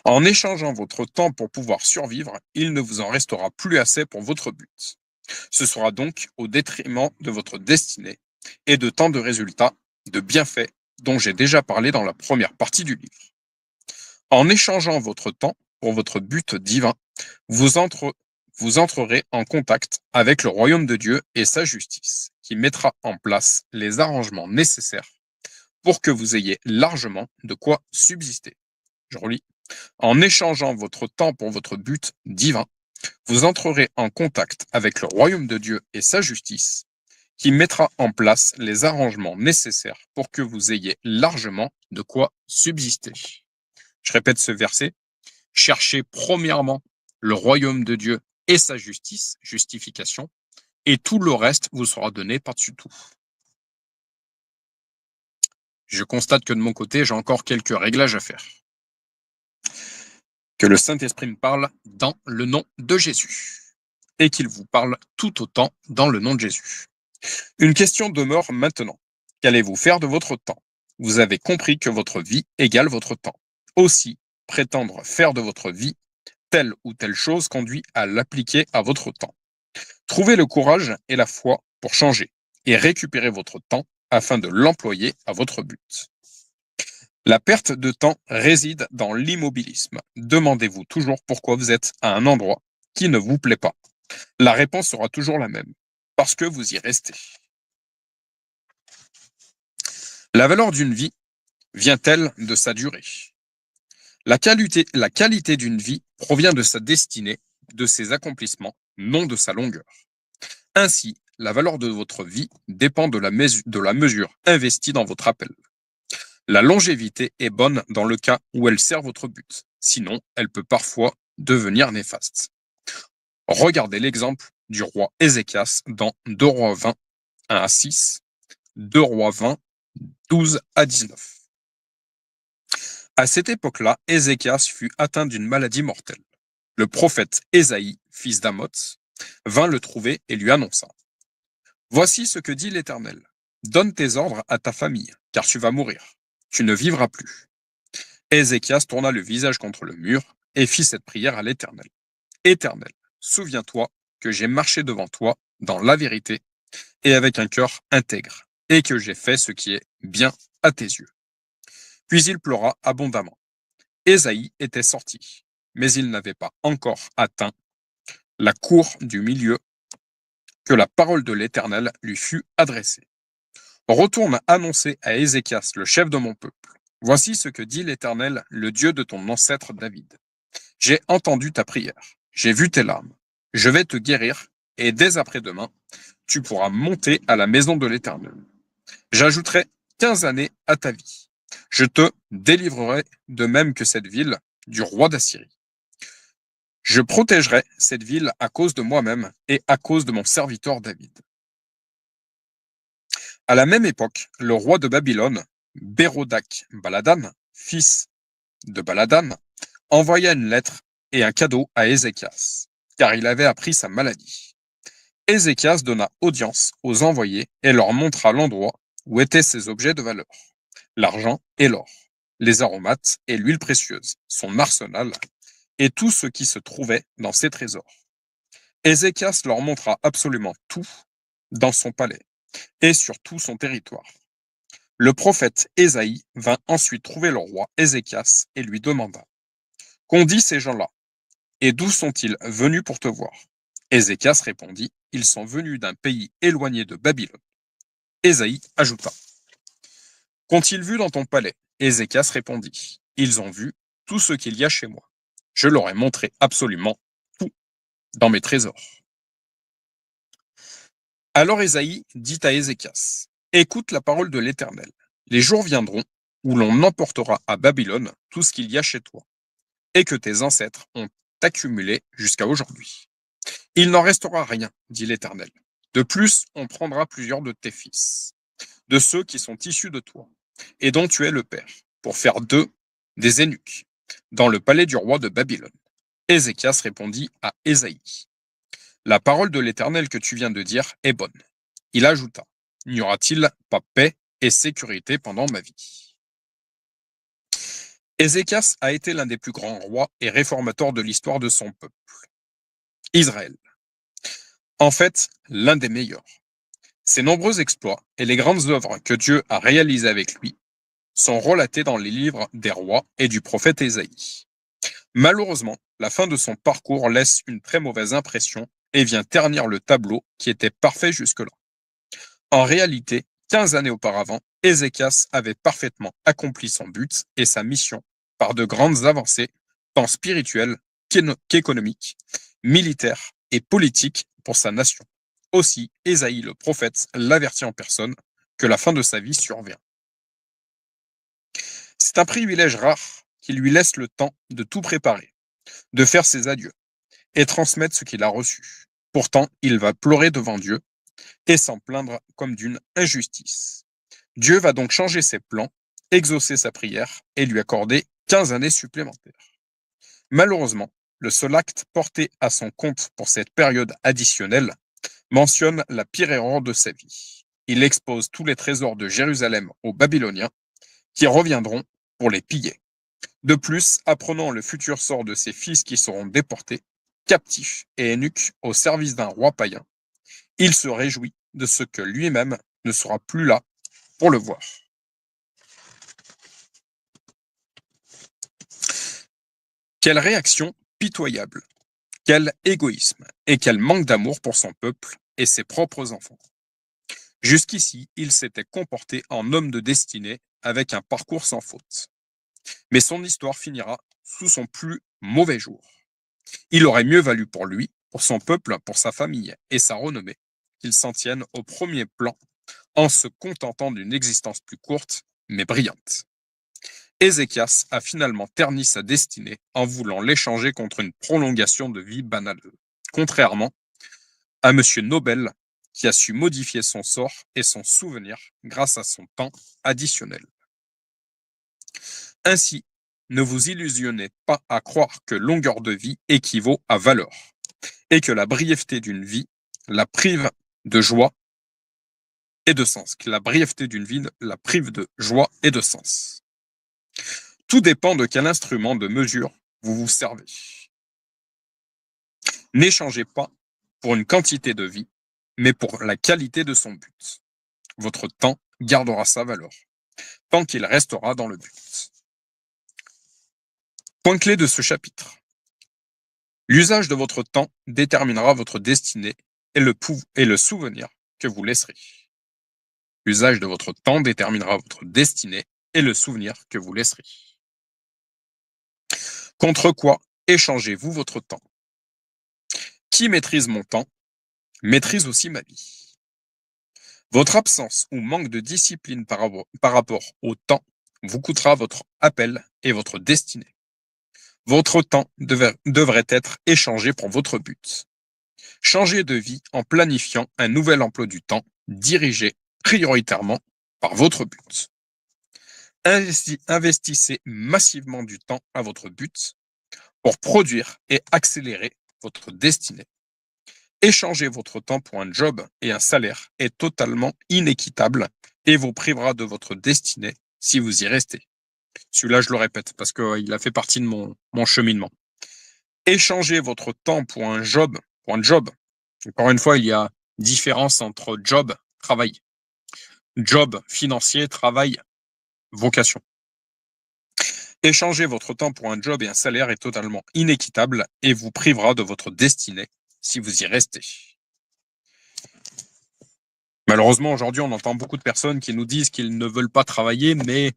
En échangeant votre temps pour pouvoir survivre, il ne vous en restera plus assez pour votre but. Ce sera donc au détriment de votre destinée et de tant de résultats, de bienfaits dont j'ai déjà parlé dans la première partie du livre. En échangeant votre temps pour votre but divin, vous entrerez en contact avec le royaume de Dieu et sa justice, qui mettra en place les arrangements nécessaires pour que vous ayez largement de quoi subsister. Je relis. En échangeant votre temps pour votre but divin, vous entrerez en contact avec le royaume de Dieu et sa justice, qui mettra en place les arrangements nécessaires pour que vous ayez largement de quoi subsister. Je répète ce verset. Cherchez premièrement le royaume de Dieu et sa justice, justification, et tout le reste vous sera donné par-dessus tout. Je constate que de mon côté, j'ai encore quelques réglages à faire. Que le Saint-Esprit me parle dans le nom de Jésus et qu'il vous parle tout autant dans le nom de Jésus. Une question demeure maintenant. Qu'allez-vous faire de votre temps? Vous avez compris que votre vie égale votre temps. Aussi, prétendre faire de votre vie telle ou telle chose conduit à l'appliquer à votre temps. Trouvez le courage et la foi pour changer et récupérer votre temps afin de l'employer à votre but. La perte de temps réside dans l'immobilisme. Demandez-vous toujours pourquoi vous êtes à un endroit qui ne vous plaît pas. La réponse sera toujours la même, parce que vous y restez. La valeur d'une vie vient-elle de sa durée? La qualité d'une vie provient de sa destinée, de ses accomplissements, non de sa longueur. Ainsi, la valeur de votre vie dépend de la mesure investie dans votre appel. La longévité est bonne dans le cas où elle sert votre but. Sinon, elle peut parfois devenir néfaste. Regardez l'exemple du roi Ézéchias dans 2 Rois 20, 1 à 6, 2 Rois 20, 12 à 19. À cette époque-là, Ézéchias fut atteint d'une maladie mortelle. Le prophète Ésaïe, fils d'Amoz, vint le trouver et lui annonça: Voici ce que dit l'Éternel. Donne tes ordres à ta famille, car tu vas mourir. Tu ne vivras plus. Ézéchias tourna le visage contre le mur et fit cette prière à l'Éternel. Éternel, souviens-toi que j'ai marché devant toi dans la vérité et avec un cœur intègre, et que j'ai fait ce qui est bien à tes yeux. Puis il pleura abondamment. Ésaïe était sorti, mais il n'avait pas encore atteint la cour du milieu que la parole de l'Éternel lui fut adressée. Retourne annoncer à Ézéchias, le chef de mon peuple. Voici ce que dit l'Éternel, le Dieu de ton ancêtre David. J'ai entendu ta prière, j'ai vu tes larmes. Je vais te guérir, et dès après-demain, tu pourras monter à la maison de l'Éternel. J'ajouterai 15 années à ta vie. Je te délivrerai de même que cette ville du roi d'Assyrie. Je protégerai cette ville à cause de moi-même et à cause de mon serviteur David. À la même époque, le roi de Babylone, Bérodac Baladan, fils de Baladan, envoya une lettre et un cadeau à Ézéchias, car il avait appris sa maladie. Ézéchias donna audience aux envoyés et leur montra l'endroit où étaient ses objets de valeur, l'argent et l'or, les aromates et l'huile précieuse, son arsenal et tout ce qui se trouvait dans ses trésors. Ézéchias leur montra absolument tout dans son palais et sur tout son territoire. Le prophète Ésaïe vint ensuite trouver le roi Ézéchias et lui demanda: Qu'ont dit ces gens-là? Et d'où sont-ils venus pour te voir? Ézéchias répondit: Ils sont venus d'un pays éloigné de Babylone. Ésaïe ajouta: Qu'ont-ils vu dans ton palais? Ézéchias répondit, ils ont vu tout ce qu'il y a chez moi. Je leur ai montré absolument tout dans mes trésors. Alors Ésaïe dit à Ézéchias, écoute la parole de l'Éternel. Les jours viendront où l'on emportera à Babylone tout ce qu'il y a chez toi, et que tes ancêtres ont accumulé jusqu'à aujourd'hui. Il n'en restera rien, dit l'Éternel. De plus, on prendra plusieurs de tes fils, de ceux qui sont issus de toi, et dont tu es le père, pour faire d'eux des eunuques, dans le palais du roi de Babylone. Ézéchias répondit à Ésaïe, la parole de l'Éternel que tu viens de dire est bonne. Il ajouta, n'y aura-t-il pas paix et sécurité pendant ma vie? Ézéchias a été l'un des plus grands rois et réformateurs de l'histoire de son peuple, Israël. En fait, l'un des meilleurs. Ses nombreux exploits et les grandes œuvres que Dieu a réalisées avec lui sont relatés dans les livres des rois et du prophète Ésaïe. Malheureusement, la fin de son parcours laisse une très mauvaise impression et vient ternir le tableau qui était parfait jusque-là. En réalité, 15 années auparavant, Ézéchias avait parfaitement accompli son but et sa mission par de grandes avancées, tant spirituelles qu'économiques, militaires et politiques pour sa nation. Aussi, Ésaïe le prophète l'avertit en personne que la fin de sa vie survient. C'est un privilège rare qui lui laisse le temps de tout préparer, de faire ses adieux et transmettre ce qu'il a reçu. Pourtant, il va pleurer devant Dieu et s'en plaindre comme d'une injustice. Dieu va donc changer ses plans, exaucer sa prière et lui accorder 15 années supplémentaires. Malheureusement, le seul acte porté à son compte pour cette période additionnelle mentionne la pire erreur de sa vie. Il expose tous les trésors de Jérusalem aux Babyloniens qui reviendront pour les piller. De plus, apprenant le futur sort de ses fils qui seront déportés, captifs et eunuques au service d'un roi païen, il se réjouit de ce que lui-même ne sera plus là pour le voir. Quelle réaction pitoyable, quel égoïsme et quel manque d'amour pour son peuple et ses propres enfants. Jusqu'ici, il s'était comporté en homme de destinée avec un parcours sans faute. Mais son histoire finira sous son plus mauvais jour. Il aurait mieux valu pour lui, pour son peuple, pour sa famille et sa renommée, qu'il s'en tienne au premier plan en se contentant d'une existence plus courte, mais brillante. Ézéchias a finalement terni sa destinée en voulant l'échanger contre une prolongation de vie banale, contrairement à M. Nobel, qui a su modifier son sort et son souvenir grâce à son temps additionnel. Ainsi, ne vous illusionnez pas à croire que longueur de vie équivaut à valeur, et que la brièveté d'une vie la prive de joie et de sens, que la brièveté d'une vie la prive de joie et de sens. Tout dépend de quel instrument de mesure vous vous servez. N'échangez pas pour une quantité de vie, mais pour la qualité de son but. Votre temps gardera sa valeur, tant qu'il restera dans le but. Point clé de ce chapitre. L'usage de votre temps déterminera votre destinée et le souvenir que vous laisserez. L'usage de votre temps déterminera votre destinée et le souvenir que vous laisserez. Contre quoi échangez-vous votre temps? Qui maîtrise mon temps, maîtrise aussi ma vie. Votre absence ou manque de discipline par rapport au temps vous coûtera votre appel et votre destinée. Votre temps devrait être échangé pour votre but. Changez de vie en planifiant un nouvel emploi du temps dirigé prioritairement par votre but. Investissez massivement du temps à votre but pour produire et accélérer votre destinée. Échanger votre temps pour un job et un salaire est totalement inéquitable et vous privera de votre destinée si vous y restez. Celui-là, je le répète parce qu'il a fait partie de mon cheminement. Échanger votre temps pour un job. Encore une fois, il y a différence entre job, travail. Job financier, travail, vocation. Échanger votre temps pour un job et un salaire est totalement inéquitable et vous privera de votre destinée si vous y restez. Malheureusement, aujourd'hui, on entend beaucoup de personnes qui nous disent qu'ils ne veulent pas travailler, mais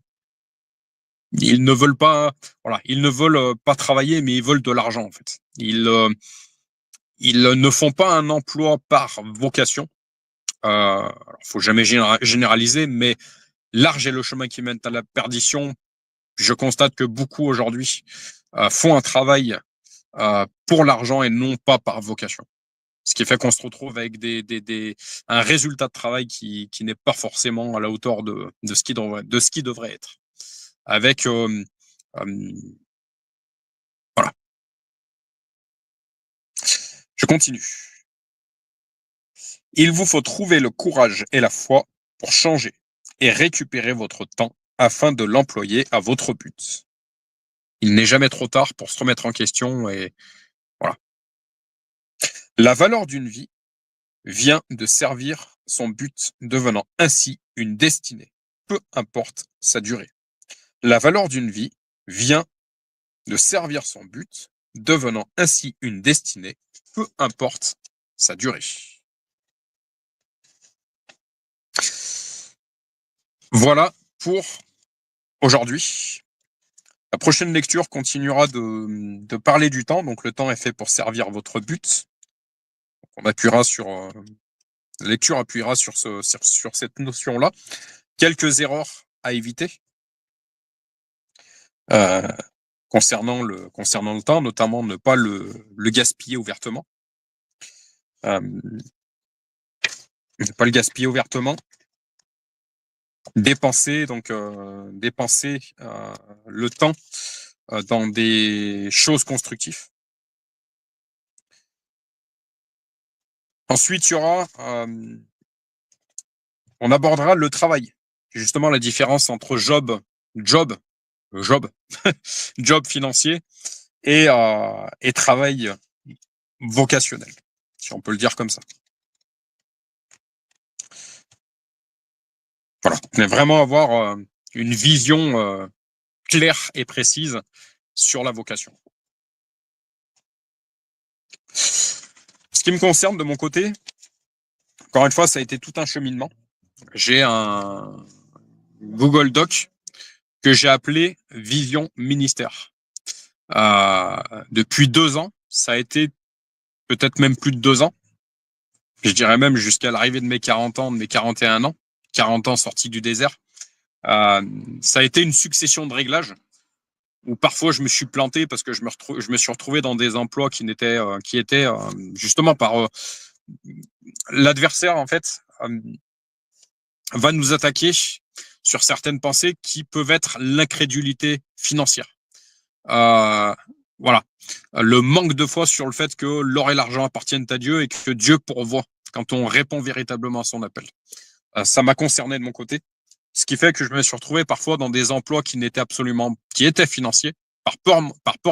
ils ne veulent pas, voilà, ils ne veulent pas travailler, mais ils veulent de l'argent, en fait. Ils ne font pas un emploi par vocation. Alors, faut jamais généraliser, mais large est le chemin qui mène à la perdition. Je constate que beaucoup aujourd'hui font un travail pour l'argent et non pas par vocation. Ce qui fait qu'on se retrouve avec un résultat de travail qui n'est pas forcément à la hauteur de ce qui devrait être. Avec voilà. Je continue. Il vous faut trouver le courage et la foi pour changer et récupérer votre temps afin de l'employer à votre but. Il n'est jamais trop tard pour se remettre en question et voilà. La valeur d'une vie vient de servir son but, devenant ainsi une destinée, peu importe sa durée. La valeur d'une vie vient de servir son but, devenant ainsi une destinée, peu importe sa durée. Voilà pour aujourd'hui. La prochaine lecture continuera de parler du temps. Donc, le temps est fait pour servir votre but. On appuiera sur, la lecture appuiera sur cette notion-là. Quelques erreurs à éviter concernant le temps, notamment ne pas le gaspiller ouvertement. Ne pas le gaspiller ouvertement. Dépenser le temps dans des choses constructives. Ensuite, il y aura, on abordera le travail, justement la différence entre job financier et travail vocationnel, si on peut le dire comme ça. Voilà, mais vraiment avoir une vision claire et précise sur la vocation. Ce qui me concerne de mon côté, encore une fois, ça a été tout un cheminement. J'ai un Google Doc que j'ai appelé Vision Ministère. Depuis 2 ans, ça a été peut-être même plus de 2 ans. Je dirais même jusqu'à l'arrivée de mes 40 ans, de mes 41 ans, 40 ans sortis du désert. Ça a été une succession de réglages où parfois je me suis planté parce que je me suis retrouvé dans des emplois qui étaient justement par l'adversaire en fait va nous attaquer sur certaines pensées qui peuvent être l'incrédulité financière. Voilà, le manque de foi sur le fait que l'or et l'argent appartiennent à Dieu et que Dieu pourvoit quand on répond véritablement à son appel. Ça m'a concerné de mon côté. Ce qui fait que je me suis retrouvé parfois dans des emplois qui étaient financiers, par peur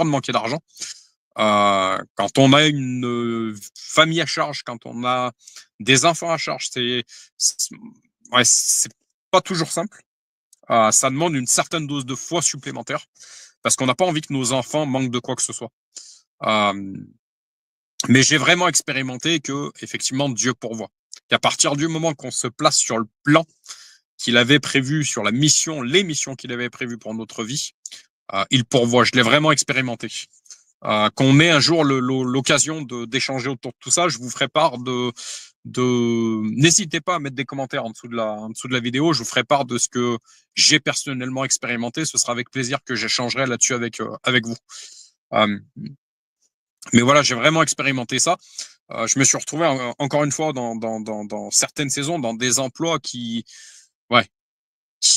de manquer d'argent. Quand on a une famille à charge, quand on a des enfants à charge, c'est pas toujours simple. Ça demande une certaine dose de foi supplémentaire parce qu'on n'a pas envie que nos enfants manquent de quoi que ce soit. Mais j'ai vraiment expérimenté que, effectivement, Dieu pourvoit. Qu'à partir du moment qu'on se place sur le plan qu'il avait prévu, sur les missions qu'il avait prévues pour notre vie, il pourvoit. Je l'ai vraiment expérimenté. Qu'on ait un jour l'occasion d'échanger autour de tout ça, je vous ferai part n'hésitez pas à mettre des commentaires en dessous de la vidéo. Je vous ferai part de ce que j'ai personnellement expérimenté. Ce sera avec plaisir que j'échangerai là-dessus avec vous. Mais voilà, j'ai vraiment expérimenté ça. Je me suis retrouvé encore une fois dans certaines saisons, dans des emplois qui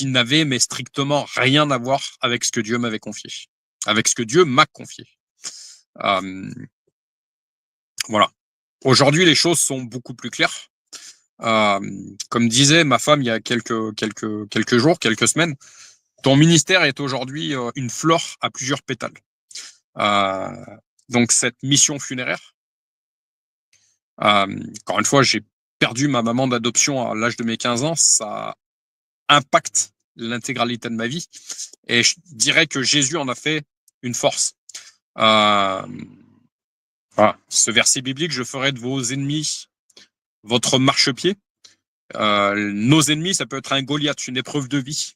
n'avaient mais strictement rien à voir avec ce que Dieu m'avait confié, avec ce que Dieu m'a confié. Voilà. Aujourd'hui, les choses sont beaucoup plus claires. Comme disait ma femme il y a quelques jours, quelques semaines, ton ministère est aujourd'hui une fleur à plusieurs pétales. Donc cette mission funéraire, encore une fois, j'ai perdu ma maman d'adoption à l'âge de mes 15 ans, ça impacte l'intégralité de ma vie. Et je dirais que Jésus en a fait une force. Voilà. Ce verset biblique, je ferai de vos ennemis votre marchepied. Nos ennemis, ça peut être un Goliath, une épreuve de vie.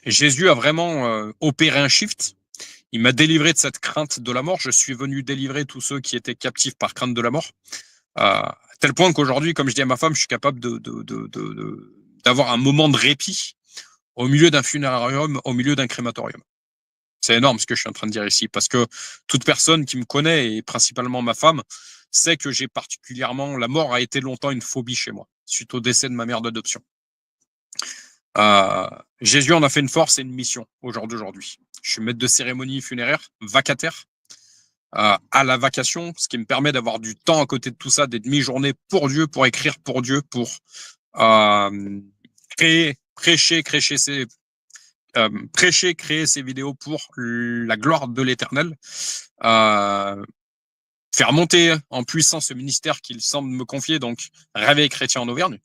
Jésus a vraiment opéré un shift. Il m'a délivré de cette crainte de la mort. Je suis venu délivrer tous ceux qui étaient captifs par crainte de la mort. À tel point qu'aujourd'hui, comme je dis à ma femme, je suis capable d'avoir un moment de répit au milieu d'un funérarium, au milieu d'un crématorium. C'est énorme ce que je suis en train de dire ici, parce que toute personne qui me connaît, et principalement ma femme, sait que j'ai particulièrement, la mort a été longtemps une phobie chez moi, suite au décès de ma mère d'adoption. Jésus en a fait une force et une mission au jour d'aujourd'hui. Je suis maître de cérémonie funéraire, vacataire, à la vacation, ce qui me permet d'avoir du temps à côté de tout ça, des demi-journées pour Dieu, pour écrire pour Dieu, pour prêcher, créer ces vidéos pour la gloire de l'Éternel, faire monter en puissance ce ministère qu'il semble me confier, donc Réveil chrétien en Auvergne.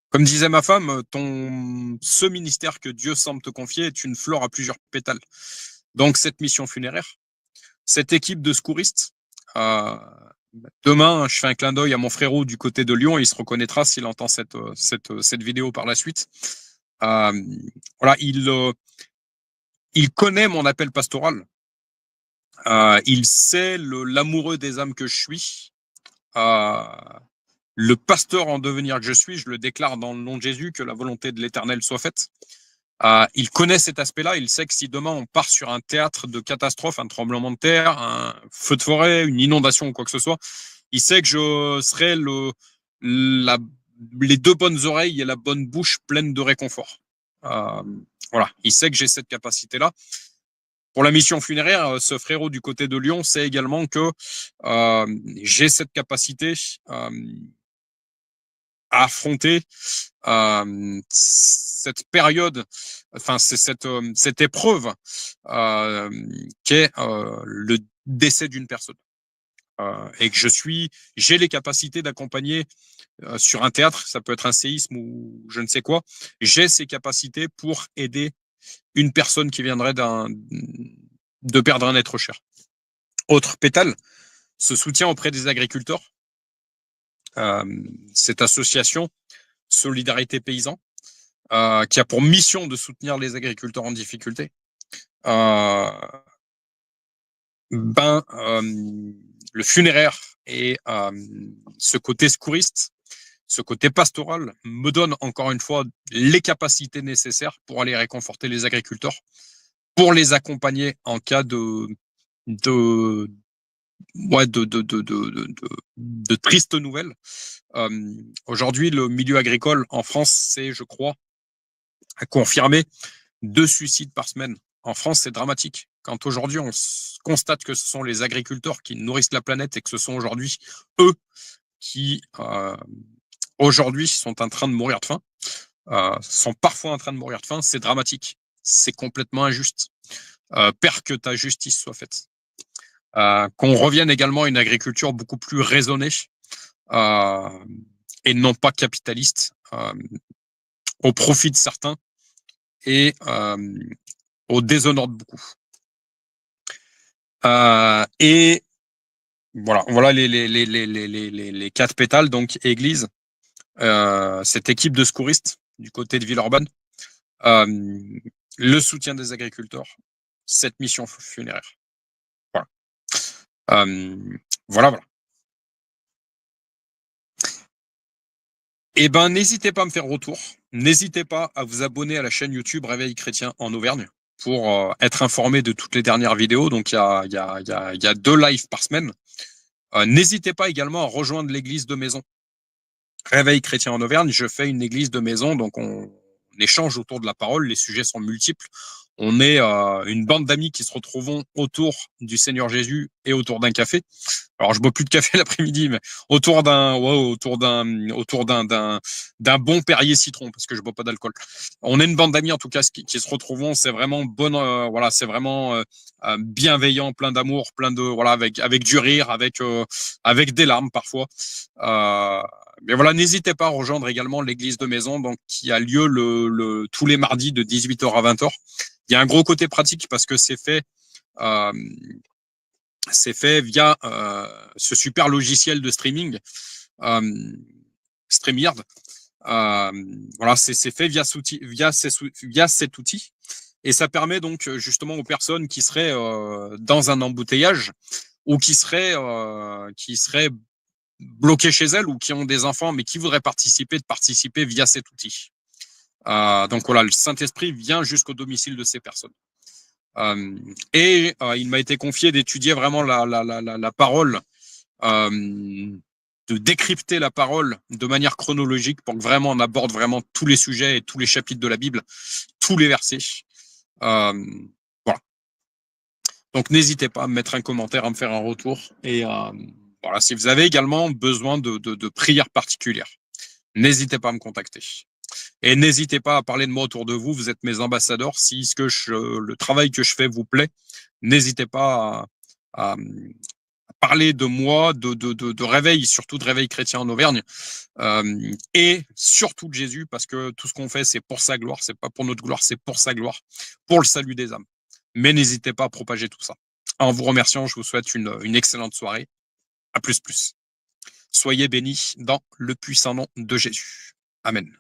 Comme disait ma femme, ce ministère que Dieu semble te confier est une fleur à plusieurs pétales. Donc cette mission funéraire, cette équipe de secouristes, demain, je fais un clin d'œil à mon frérot du côté de Lyon, il se reconnaîtra s'il entend cette vidéo par la suite. Voilà, il connaît mon appel pastoral. Il sait l'amoureux des âmes que je suis. Le pasteur en devenir que je suis, je le déclare dans le nom de Jésus, que la volonté de l'Éternel soit faite. Il connaît cet aspect-là, il sait que si demain on part sur un théâtre de catastrophe, un tremblement de terre, un feu de forêt, une inondation ou quoi que ce soit, il sait que je serai les deux bonnes oreilles et la bonne bouche pleine de réconfort. Voilà, il sait que j'ai cette capacité-là. Pour la mission funéraire, ce frérot du côté de Lyon sait également que j'ai cette capacité à affronter cette période, enfin c'est cette épreuve qu'est le décès d'une personne, et que j'ai les capacités d'accompagner sur un théâtre, ça peut être un séisme ou je ne sais quoi, j'ai ces capacités pour aider une personne qui viendrait de perdre un être cher. Autre pétale, ce soutien auprès des agriculteurs. Cette association Solidarité Paysan, qui a pour mission de soutenir les agriculteurs en difficulté. Le funéraire et ce côté secouriste, ce côté pastoral me donne encore une fois les capacités nécessaires pour aller réconforter les agriculteurs, pour les accompagner en cas de tristes nouvelles. Aujourd'hui, le milieu agricole en France, c'est, je crois, à confirmer 2 suicides par semaine. En France, c'est dramatique. Quand aujourd'hui, on constate que ce sont les agriculteurs qui nourrissent la planète et que ce sont aujourd'hui eux qui, aujourd'hui, sont en train de mourir de faim, sont parfois en train de mourir de faim, c'est dramatique. C'est complètement injuste. Père, que ta justice soit faite. Qu'on revienne également à une agriculture beaucoup plus raisonnée et non pas capitaliste, au profit de certains et au déshonneur de beaucoup. Et voilà les 4 pétales, donc église, cette équipe de secouristes du côté de Villeurbanne, le soutien des agriculteurs, cette mission funéraire. Voilà. Eh ben, n'hésitez pas à me faire retour. N'hésitez pas à vous abonner à la chaîne YouTube Réveil chrétien en Auvergne pour être informé de toutes les dernières vidéos. Donc, il y a 2 lives par semaine. N'hésitez pas également à rejoindre l'église de maison Réveil chrétien en Auvergne. Je fais une église de maison, donc on échange autour de la parole. Les sujets sont multiples. On est une bande d'amis qui se retrouvent autour du Seigneur Jésus et autour d'un café. Alors je bois plus de café l'après-midi, mais autour d'un bon Perrier citron, parce que je bois pas d'alcool. On est une bande d'amis en tout cas qui se retrouvent. C'est vraiment c'est vraiment bienveillant, plein d'amour, plein de avec du rire, avec des larmes parfois. Mais voilà, n'hésitez pas à rejoindre également l'église de maison, donc qui a lieu tous les mardis de 18h à 20h. Il y a un gros côté pratique parce que c'est fait c'est fait via ce super logiciel de streaming, StreamYard. Voilà, c'est fait via cet outil. Et ça permet donc justement aux personnes qui seraient dans un embouteillage ou qui seraient bloquées chez elles ou qui ont des enfants mais qui voudraient participer, de participer via cet outil. Donc voilà, le Saint-Esprit vient jusqu'au domicile de ces personnes. Il m'a été confié d'étudier vraiment la parole, de décrypter la parole de manière chronologique pour que vraiment on aborde vraiment tous les sujets et tous les chapitres de la Bible, tous les versets. Voilà. Donc n'hésitez pas à me mettre un commentaire, à me faire un retour. Et voilà, si vous avez également besoin de prières particulières, n'hésitez pas à me contacter. Et n'hésitez pas à parler de moi autour de vous. Vous êtes mes ambassadeurs. Si le travail que je fais vous plaît, n'hésitez pas à parler de moi, de réveil, surtout de réveil chrétien en Auvergne, et surtout de Jésus, parce que tout ce qu'on fait, c'est pour sa gloire, c'est pas pour notre gloire, c'est pour sa gloire, pour le salut des âmes. Mais n'hésitez pas à propager tout ça. En vous remerciant, je vous souhaite une excellente soirée. À plus. Soyez bénis dans le puissant nom de Jésus. Amen.